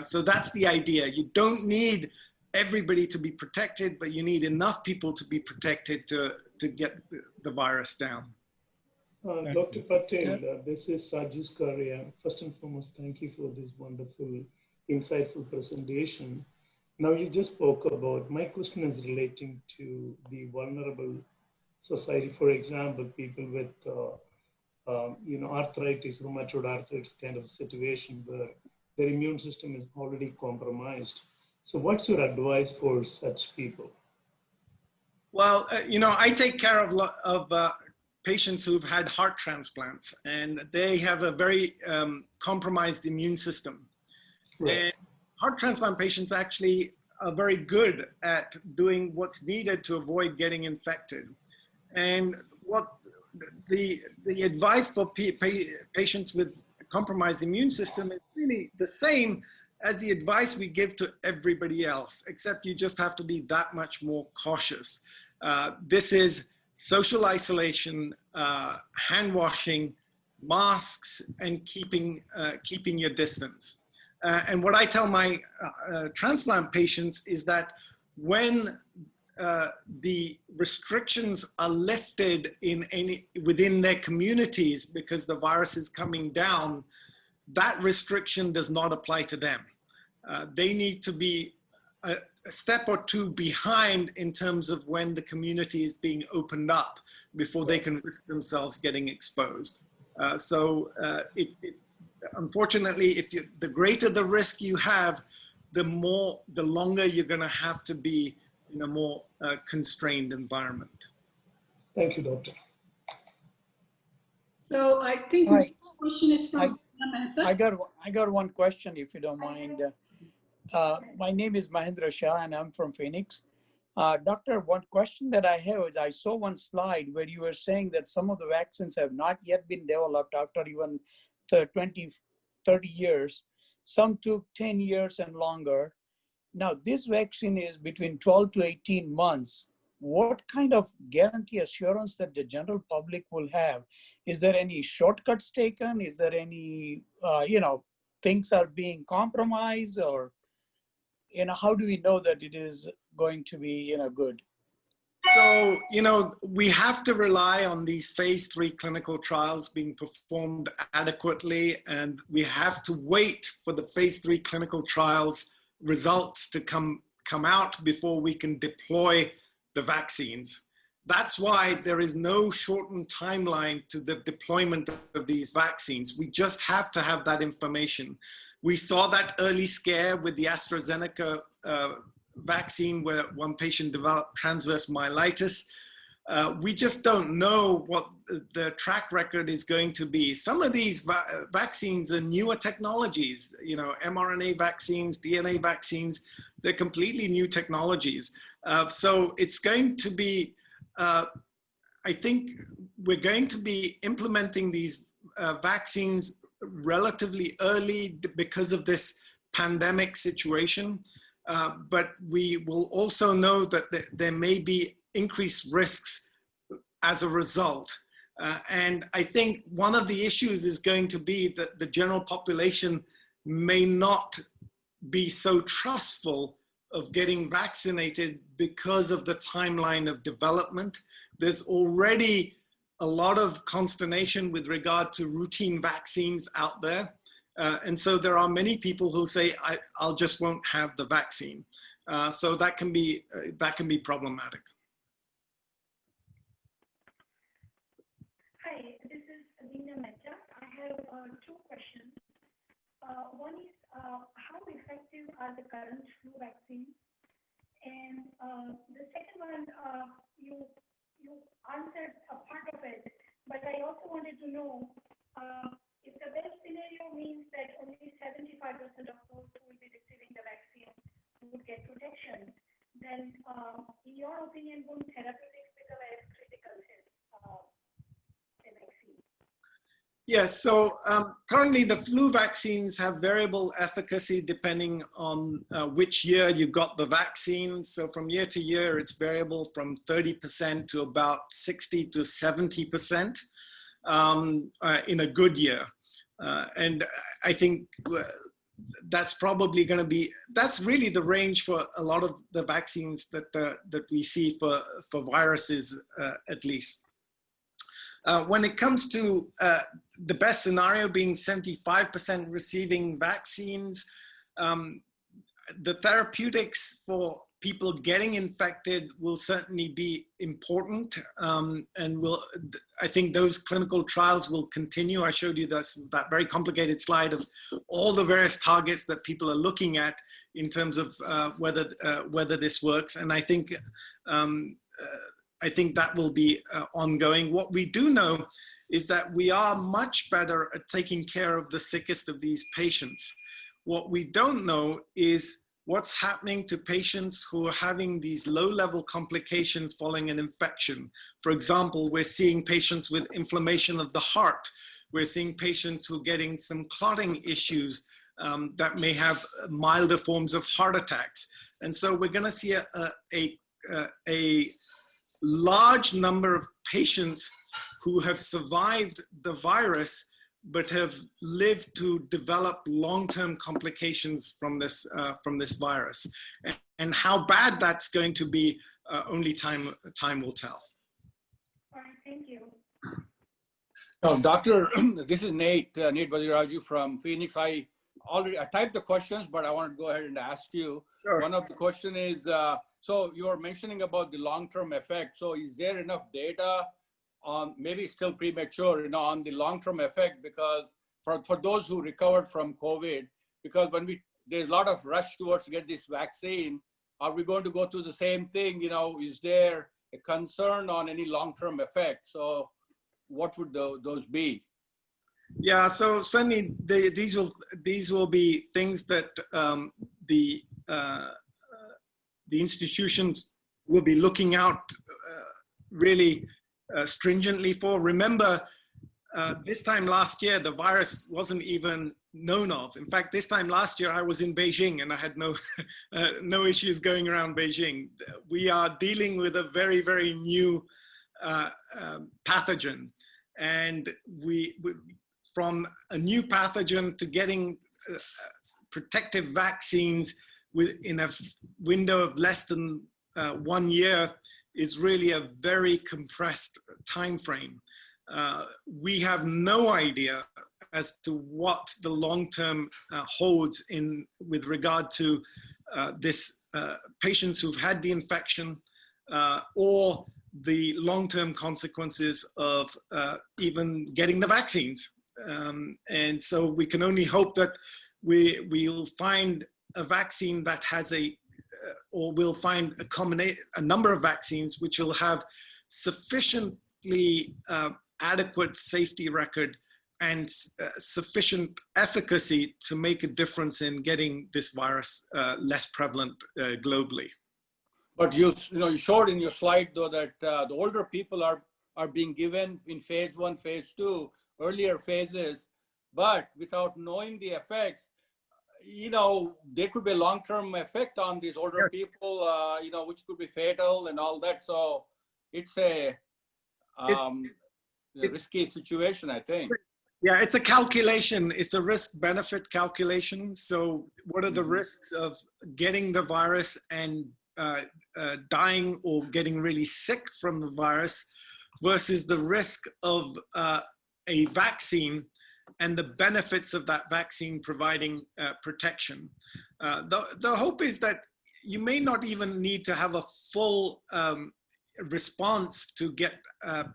So that's the idea. You don't need everybody to be protected, but you need enough people to be protected to get the virus down. Dr. Patel, this is Sajis Karia. First and foremost, thank you for this wonderful, insightful presentation. Now you just spoke about, my question is relating to the vulnerable society. For example, people with arthritis, rheumatoid arthritis kind of situation where their immune system is already compromised. So what's your advice for such people? Well, I take care of patients who've had heart transplants, and they have a very compromised immune system. Right. And heart transplant patients actually are very good at doing what's needed to avoid getting infected. And what the advice for patients with a compromised immune system is really the same as the advice we give to everybody else, except you just have to be that much more cautious. This is social isolation, hand washing, masks, and keeping your distance. And what I tell my transplant patients is that when the restrictions are lifted within their communities because the virus is coming down, that restriction does not apply to them. They need to be a step or two behind in terms of when the community is being opened up before they can risk themselves getting exposed. Unfortunately, the greater the risk you have, the longer you're going to have to be in a more constrained environment. Thank you, Doctor. So I think the question is from I got one question, if you don't mind. My name is Mahendra Shah, and I'm from Phoenix. Doctor, one question that I have is, I saw one slide where you were saying that some of the vaccines have not yet been developed after even 20, 30 years. Some took 10 years and longer. Now, this vaccine is between 12 to 18 months. What kind of guarantee assurance that the general public will have? Is there any shortcuts taken? Is there any, things are being compromised, or, how do we know that it is going to be, good? So, we have to rely on these phase 3 clinical trials being performed adequately, and we have to wait for the phase 3 clinical trials results to come out before we can deploy the vaccines. That's why there is no shortened timeline to the deployment of these vaccines. We just have to have that information. We saw that early scare with the AstraZeneca vaccine where one patient developed transverse myelitis. We just don't know what the track record is going to be. Some of these vaccines are newer technologies, mRNA vaccines, DNA vaccines, they're completely new technologies. So it's going to be, I think we're going to be implementing these vaccines relatively early because of this pandemic situation. But we will also know that there may be increased risks as a result. And I think one of the issues is going to be that the general population may not be so trustful of getting vaccinated because of the timeline of development. There's already a lot of consternation with regard to routine vaccines out there. And so there are many people who say, I'll just won't have the vaccine. So that can be problematic. Hi, this is Adina Mehta. I have two questions. One is, how effective are the current flu vaccines? And the second one, you answered a part of it, but I also wanted to know if the best scenario means that only 75% of those who will be receiving the vaccine would get protection, then in your opinion, won't therapeutics become as critical as the vaccine? Yes, so currently the flu vaccines have variable efficacy depending on which year you got the vaccine. So from year to year, it's variable from 30% to about 60 to 70% in a good year. And I think that's probably going to be, that's really the range for a lot of the vaccines that we see for viruses, at least. When it comes to the best scenario being 75% receiving vaccines, the therapeutics for people getting infected will certainly be important, and I think those clinical trials will continue. I showed you that very complicated slide of all the various targets that people are looking at in terms of whether this works, and I think that will be ongoing. What we do know is that we are much better at taking care of the sickest of these patients. What we don't know is what's happening to patients who are having these low-level complications following an infection. For example, we're seeing patients with inflammation of the heart. We're seeing patients who are getting some clotting issues that may have milder forms of heart attacks. And so we're going to see a large number of patients who have survived the virus but have lived to develop long-term complications from this virus. And how bad that's going to be, only time will tell. All right, thank you. Oh, Doctor, this is Nate Badiraju from Phoenix. I typed the questions, but I want to go ahead and ask you. Sure. One of the question is, so you were mentioning about the long-term effect. So is there enough data on, maybe it's still premature, you know, on the long-term effect, because for those who recovered from COVID, because there's a lot of rush towards get this vaccine, are we going to go through the same thing? You know, is there a concern on any long-term effect? So what would those be? Yeah, so certainly these will be things that the institutions will be looking out really stringently for. Remember, this time last year, the virus wasn't even known of. In fact, this time last year, I was in Beijing and I had no issues going around Beijing. We are dealing with a very, very new pathogen. And from a new pathogen to getting protective vaccines within a window of less than 1 year is really a very compressed time frame. We have no idea as to what the long-term holds with regard to this patients who've had the infection or the long-term consequences of even getting the vaccines. And so we can only hope that we'll find a vaccine that has or we'll find a number of vaccines which will have sufficiently adequate safety record and sufficient efficacy to make a difference in getting this virus less prevalent globally. But you showed in your slide though that the older people are being given in phase 1, phase 2, earlier phases, but without knowing the effects, you know, there could be a long-term effect on these older people, you know, which could be fatal and all that. So it's a risky situation, I think. Yeah, it's a calculation. It's a risk-benefit calculation. So what are the risks of getting the virus and dying or getting really sick from the virus versus the risk of a vaccine and the benefits of that vaccine providing protection. The hope is that you may not even need to have a full response to get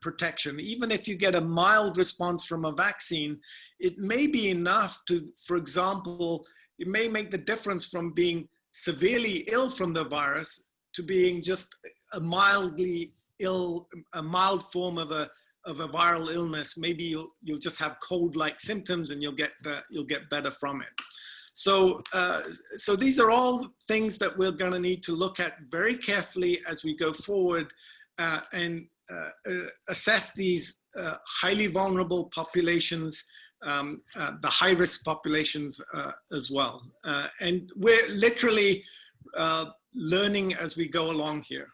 protection. Even if you get a mild response from a vaccine, it may be enough to, for example, it may make the difference from being severely ill from the virus to being just a mildly ill, a mild form of a viral illness. Maybe you'll just have cold-like symptoms and you'll get better from it. So these are all things that we're going to need to look at very carefully as we go forward and assess these highly vulnerable populations, the high-risk populations as well. And we're literally learning as we go along here.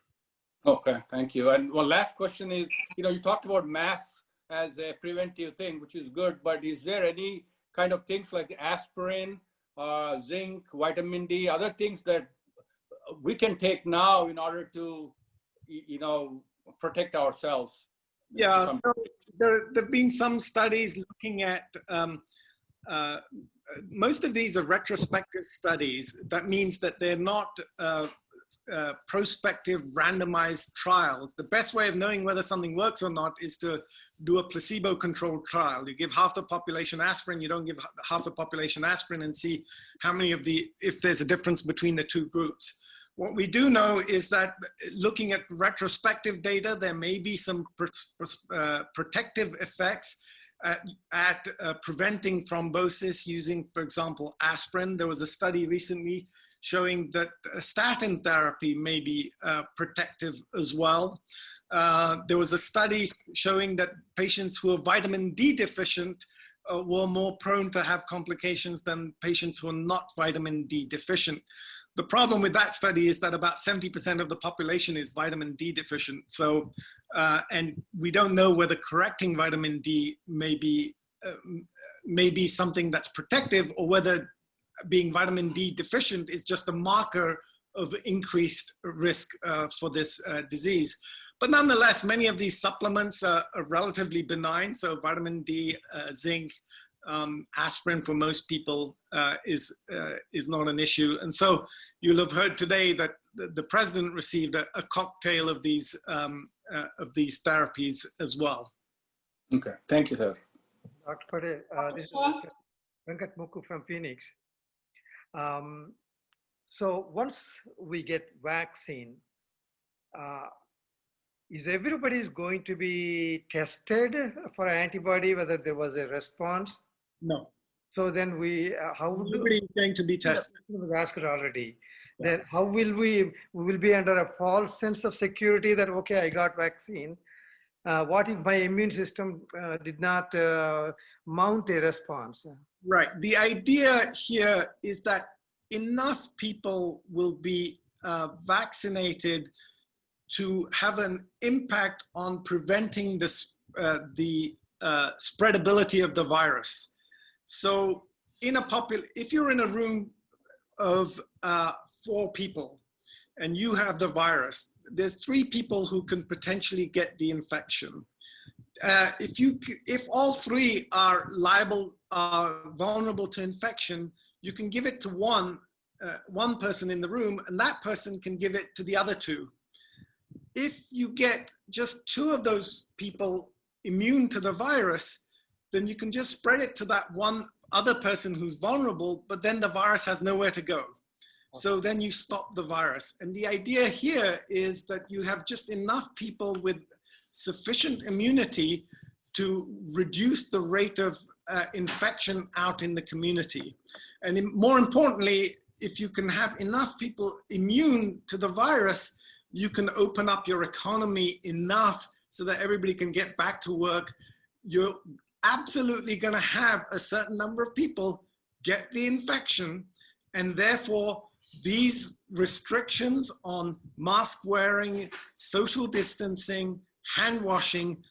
Okay, thank you. And one last question is, you know, you talked about masks as a preventive thing, which is good, but is there any kind of things like aspirin, zinc, vitamin D, other things that we can take now in order to, you know, protect ourselves? Yeah, so there have been some studies looking at, most of these are retrospective studies. That means that they're not prospective randomized trials. The best way of knowing whether something works or not is to do a placebo-controlled trial. You give half the population aspirin, you don't give half the population aspirin, and see how many of if there's a difference between the two groups. What we do know is that looking at retrospective data, there may be some protective effects at preventing thrombosis using, for example, aspirin. There was a study recently showing that statin therapy may be protective as well. There was a study showing that patients who are vitamin D deficient were more prone to have complications than patients who are not vitamin D deficient. The problem with that study is that about 70% of the population is vitamin D deficient. So, and we don't know whether correcting vitamin D may be something that's protective, or whether being vitamin D deficient is just a marker of increased risk for this disease. But nonetheless, many of these supplements are relatively benign. So vitamin D, zinc, aspirin for most people is not an issue. And so you'll have heard today that the president received a cocktail of these therapies as well. Okay, thank you, sir. Dr. Patel, this is Venkat Mukku from Phoenix. So once we get vaccine, is everybody going to be tested for antibody, whether there was a response? No. So then we, how would nobody is going to be tested? I was asked already. Yeah. Then how will we will be under a false sense of security that, okay, I got vaccine. What if my immune system did not mount a response? Right. The idea here is that enough people will be vaccinated to have an impact on preventing this, the spreadability of the virus. So in a if you're in a room of 4 people and you have the virus, there's 3 people who can potentially get the infection. If all 3 are vulnerable to infection, you can give it to one person in the room, and that person can give it to the other 2. If you get just 2 of those people immune to the virus, then you can just spread it to that one other person who's vulnerable, but then the virus has nowhere to go. So then you stop the virus. And the idea here is that you have just enough people with sufficient immunity to reduce the rate of infection out in the community. And more importantly, if you can have enough people immune to the virus, you can open up your economy enough so that everybody can get back to work. You're absolutely going to have a certain number of people get the infection, and therefore these restrictions on mask wearing, social distancing, hand washing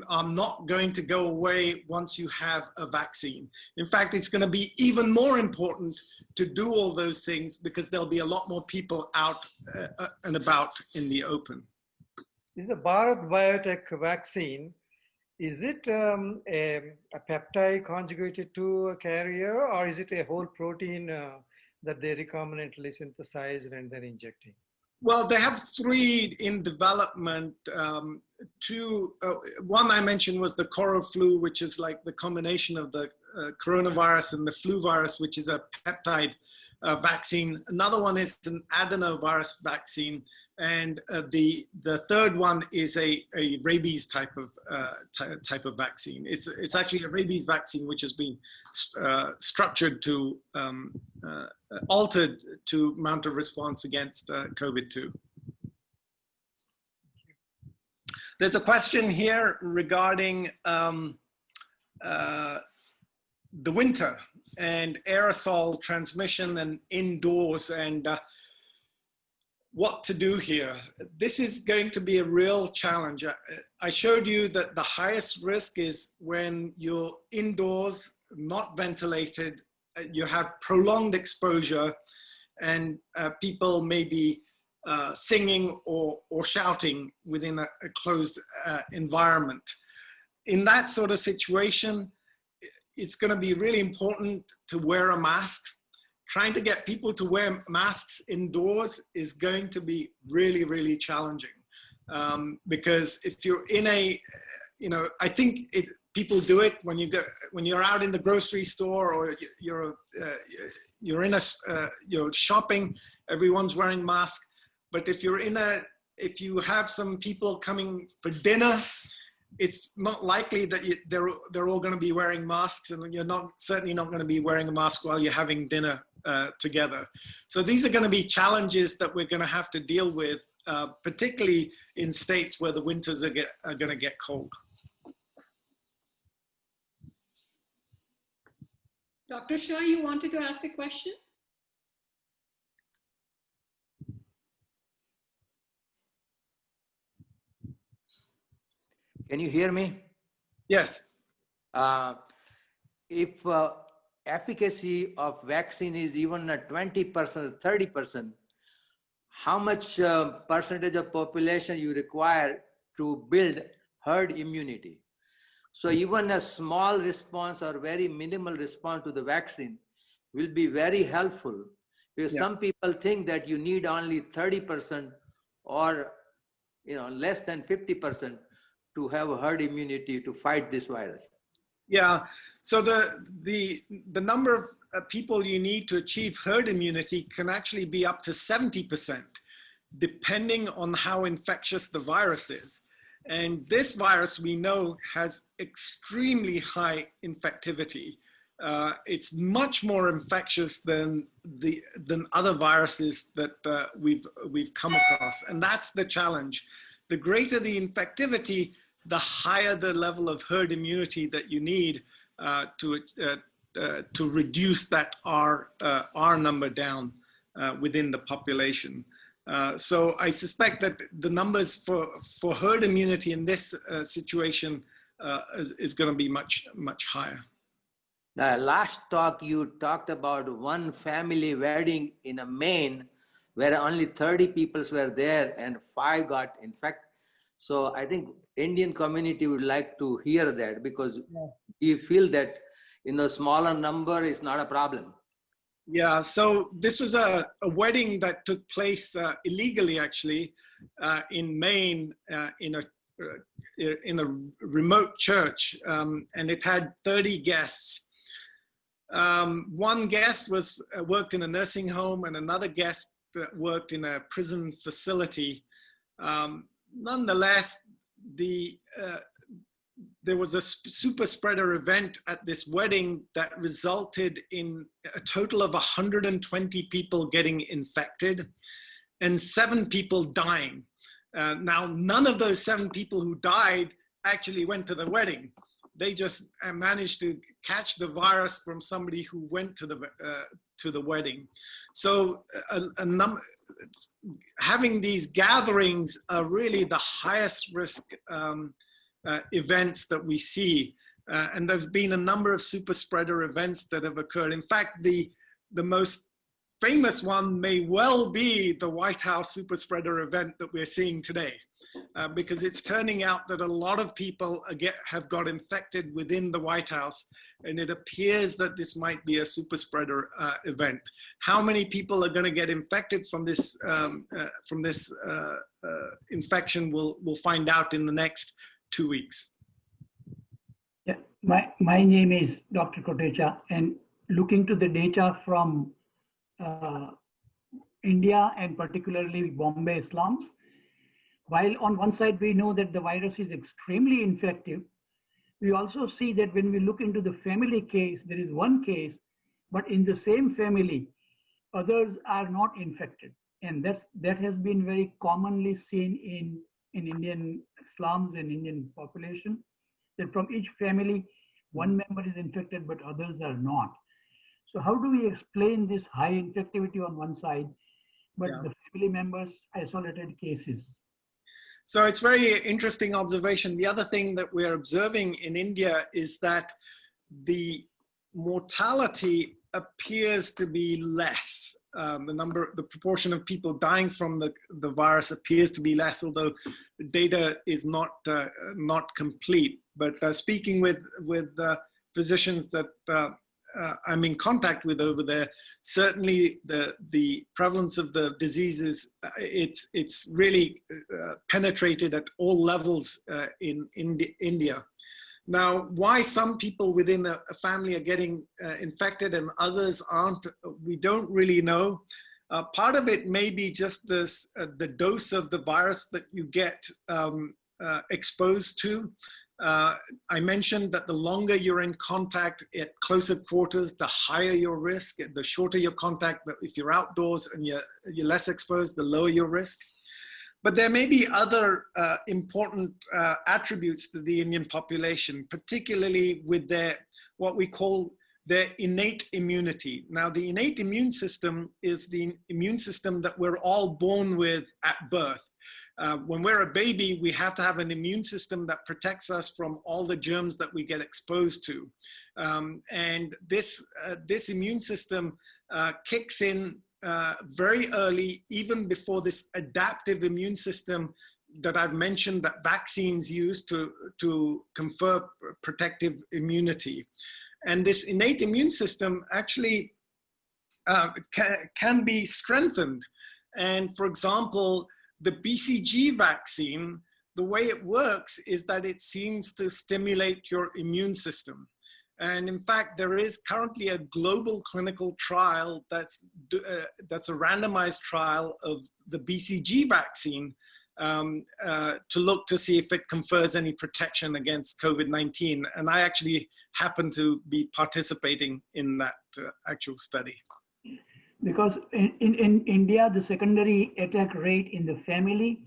are not going to go away once you have a vaccine. In fact, it's going to be even more important to do all those things because there'll be a lot more people out and about in the open. Is the Bharat Biotech vaccine, is it a peptide conjugated to a carrier, or is it a whole protein that they recombinantly synthesized and then injecting? Well, they have 3 in development. 2, one I mentioned was the CoroFlu, which is like the combination of the coronavirus and the flu virus, which is a peptide vaccine. Another one is an adenovirus vaccine. And the third one is a rabies type of vaccine. It's actually a rabies vaccine which has been structured to altered to mount a response against COVID-2. There's a question here regarding the winter and aerosol transmission and indoors and what to do here. This is going to be a real challenge. I showed you that the highest risk is when you're indoors, not ventilated, you have prolonged exposure, and people may be singing or shouting within a closed environment. In that sort of situation, it's going to be really important to wear a mask. Trying to get people to wear masks indoors is going to be really, really challenging. Because if you're in a, I think people do it when you're out in the grocery store or you're shopping, everyone's wearing masks. But if you have some people coming for dinner, it's not likely that they're all going to be wearing masks, and you're certainly not going to be wearing a mask while you're having dinner together. So these are going to be challenges that we're going to have to deal with, particularly in states where the winters are going to get cold. Dr. Shah, you wanted to ask a question? Can you hear me? Yes. If efficacy of vaccine is even a 20% or 30%, how much percentage of population you require to build herd immunity? So even a small response or very minimal response to the vaccine will be very helpful, because some people think that you need only 30% or less than 50% to have herd immunity to fight this virus. Yeah, so the number of people you need to achieve herd immunity can actually be up to 70%, depending on how infectious the virus is. And this virus, we know, has extremely high infectivity. It's much more infectious than other viruses that we've come across, and that's the challenge. The greater the infectivity, the higher the level of herd immunity that you need to reduce that R number down within the population. So I suspect that the numbers for herd immunity in this situation is going to be much higher. The last talk you talked about one family wedding in Maine where only 30 people were there and 5 got infected. So I think Indian community would like to hear that, because we feel that smaller number is not a problem. Yeah, so this was a wedding that took place illegally, actually, in Maine, in a remote church, and it had 30 guests. One guest worked in a nursing home, and another guest worked in a prison facility. Nonetheless, there was a super spreader event at this wedding that resulted in a total of 120 people getting infected and 7 people dying. Now, none of those 7 people who died actually went to the wedding. They just managed to catch the virus from somebody who went to the wedding. So having these gatherings are really the highest risk events that we see. And there's been a number of super spreader events that have occurred. In fact, the most famous one may well be the White House super spreader event that we're seeing today, because it's turning out that a lot of people have got infected within the White House, and it appears that this might be a super spreader event. How many people are going to get infected from this infection, we'll find out in the next 2 weeks. Yeah, my name is Dr. Kotecha, and looking to the data from India and particularly Bombay slums, while on one side we know that the virus is extremely infective, we also see that when we look into the family case, there is one case, but in the same family, others are not infected. And that has been very commonly seen in Indian slums and Indian population, that from each family, one member is infected, but others are not. So how do we explain this high infectivity on one side, but the family members isolated cases? So it's very interesting observation. The other thing that we're observing in India is that the mortality appears to be less. The proportion of people dying from the virus appears to be less, although the data is not complete. But speaking with physicians that I'm in contact with over there, certainly the prevalence of the diseases, it's really penetrated at all levels in India. Now, why some people within a family are getting infected and others aren't, we don't really know. Part of it may be just the dose of the virus that you get exposed to. I mentioned that the longer you're in contact at closer quarters, the higher your risk. The shorter your contact, if you're outdoors and you're less exposed, the lower your risk. But there may be other important attributes to the Indian population, particularly with their, what we call their innate immunity. Now, the innate immune system is the immune system that we're all born with at birth. When we're a baby, we have to have an immune system that protects us from all the germs that we get exposed to. And this immune system kicks in very early, even before this adaptive immune system that I've mentioned that vaccines use to confer protective immunity. And this innate immune system actually can be strengthened. And for example, the BCG vaccine, the way it works is that it seems to stimulate your immune system. And in fact, there is currently a global clinical trial that's a randomized trial of the BCG vaccine to look to see if it confers any protection against COVID-19. And I actually happen to be participating in that actual study. Because in India, the secondary attack rate in the family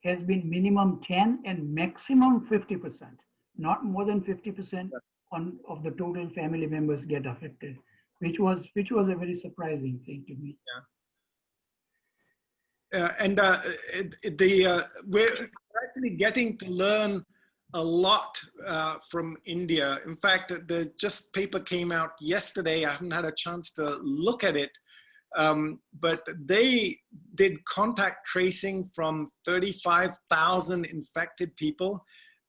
has been minimum 10 and maximum 50%, not more than 50% of the total family members get affected, which was a very surprising thing to me. Yeah. We're actually getting to learn a lot from India. In fact, the paper came out yesterday. I haven't had a chance to look at it. But they did contact tracing from 35,000 infected people,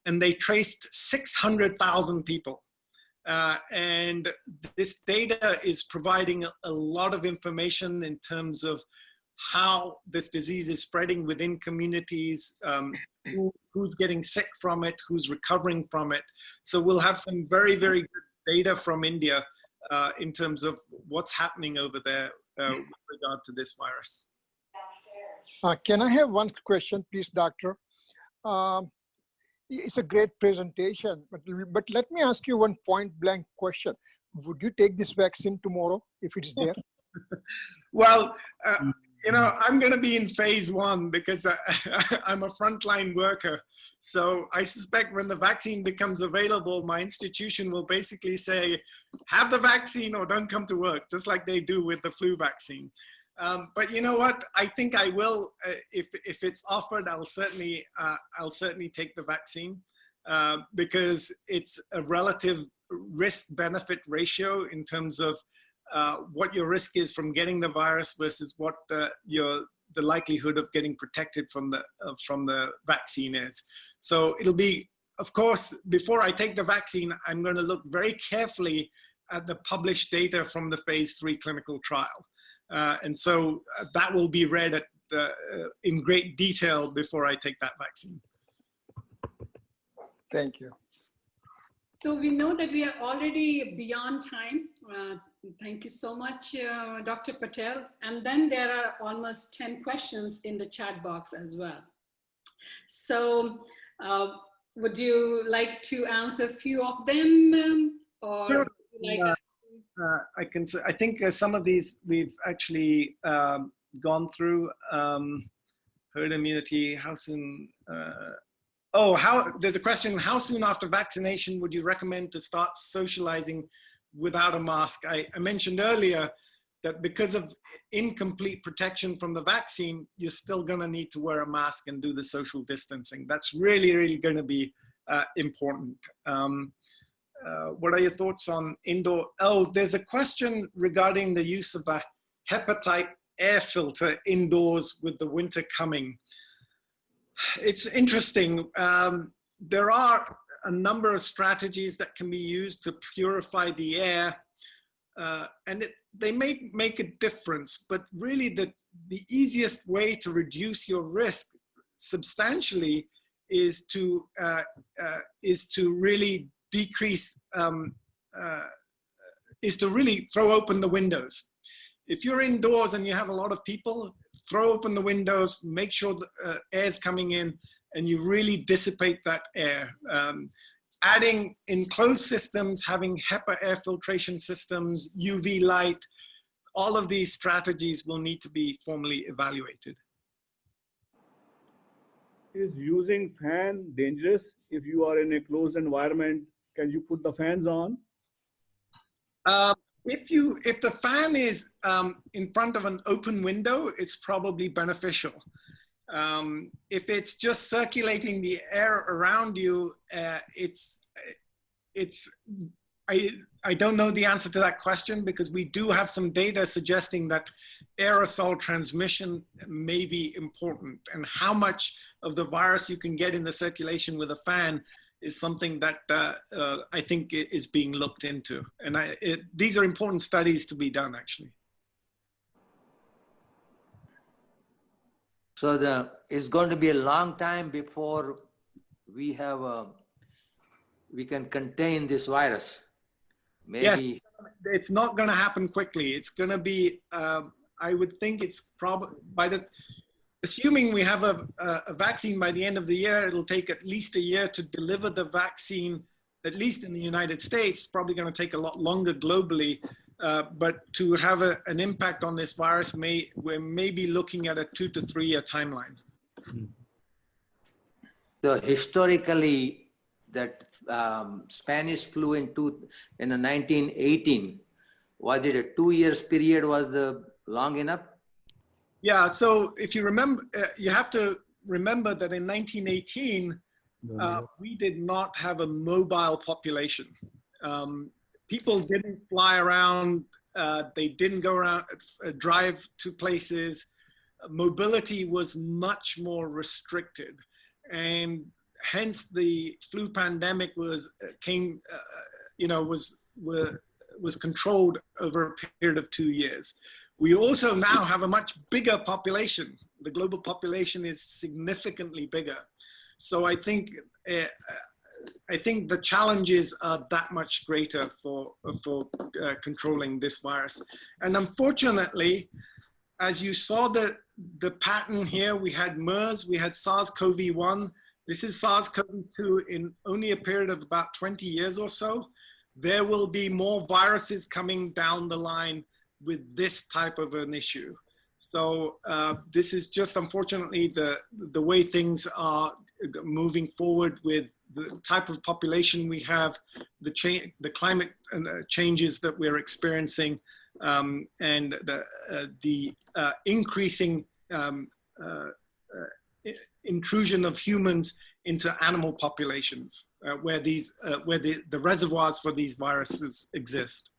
and they traced 600,000 people. And this data is providing a lot of information in terms of how this disease is spreading within communities, who's getting sick from it, who's recovering from it. So we'll have some very, very good data from India in terms of what's happening over there with regard to this virus. Can I have one question, please, doctor? It's a great presentation, but let me ask you one point blank question. Would you take this vaccine tomorrow if it is there? Well, you know, I'm going to be in phase 1 because I'm a frontline worker. So I suspect when the vaccine becomes available, my institution will basically say, have the vaccine or don't come to work, just like they do with the flu vaccine. But you know what? I think I will, if it's offered, I'll certainly take the vaccine because it's a relative risk-benefit ratio in terms of what your risk is from getting the virus versus what the likelihood of getting protected from the vaccine is. So it'll be, of course, before I take the vaccine, I'm going to look very carefully at the published data from the phase 3 clinical trial. And so that will be read in great detail before I take that vaccine. Thank you. So we know that we are already beyond time. Thank you so much, Dr. Patel. And then there are almost 10 questions in the chat box as well. So would you like to answer a few of them? Or Sure. like I think some of these we've actually gone through. Herd immunity, how soon? There's a question, how soon after vaccination would you recommend to start socializing without a mask? I mentioned earlier that because of incomplete protection from the vaccine, you're still gonna need to wear a mask and do the social distancing. That's really, really gonna be important. What are your thoughts on indoor? Oh, there's a question regarding the use of a HEPA-type air filter indoors with the winter coming. It's interesting. There are a number of strategies that can be used to purify the air, and they may make a difference, but really the easiest way to reduce your risk substantially is to really decrease, is to really throw open the windows. If you're indoors and you have a lot of people, throw open the windows, make sure the air's coming in, and you really dissipate that air. adding enclosed systems, having HEPA air filtration systems, UV light, all of these strategies will need to be formally evaluated. Is using fan dangerous if you are in a closed environment? Can you put the fans on? If the fan is in front of an open window, it's probably beneficial. If it's just circulating the air around you, I don't know the answer to that question, because we do have some data suggesting that aerosol transmission may be important, and how much of the virus you can get in the circulation with a fan is something that I think is being looked into. And these are important studies to be done, actually. So it's going to be a long time before we have we can contain this virus. Maybe. Yes, it's not going to happen quickly. It's going to be, I would think it's probably assuming we have a vaccine by the end of the year, it'll take at least a year to deliver the vaccine, at least in the United States. It's probably going to take a lot longer globally. But to have an impact on this virus, we're maybe looking at a 2 to 3 year timeline. So historically, that Spanish flu in 1918, was it a 2 years period? Was the long enough? Yeah. So if you remember, you have to remember that in 1918, we did not have a mobile population. People didn't fly around. They didn't go around, drive to places. Mobility was much more restricted, and hence the flu pandemic was controlled over a period of 2 years. We also now have a much bigger population. The global population is significantly bigger. So I think the challenges are that much greater for controlling this virus. And unfortunately, as you saw the pattern here, we had MERS, we had SARS-CoV-1. This is SARS-CoV-2 in only a period of about 20 years or so. There will be more viruses coming down the line with this type of an issue. So this is just unfortunately the way things are moving forward with the type of population we have, the climate changes that we're experiencing, and the increasing intrusion of humans into animal populations where the reservoirs for these viruses exist.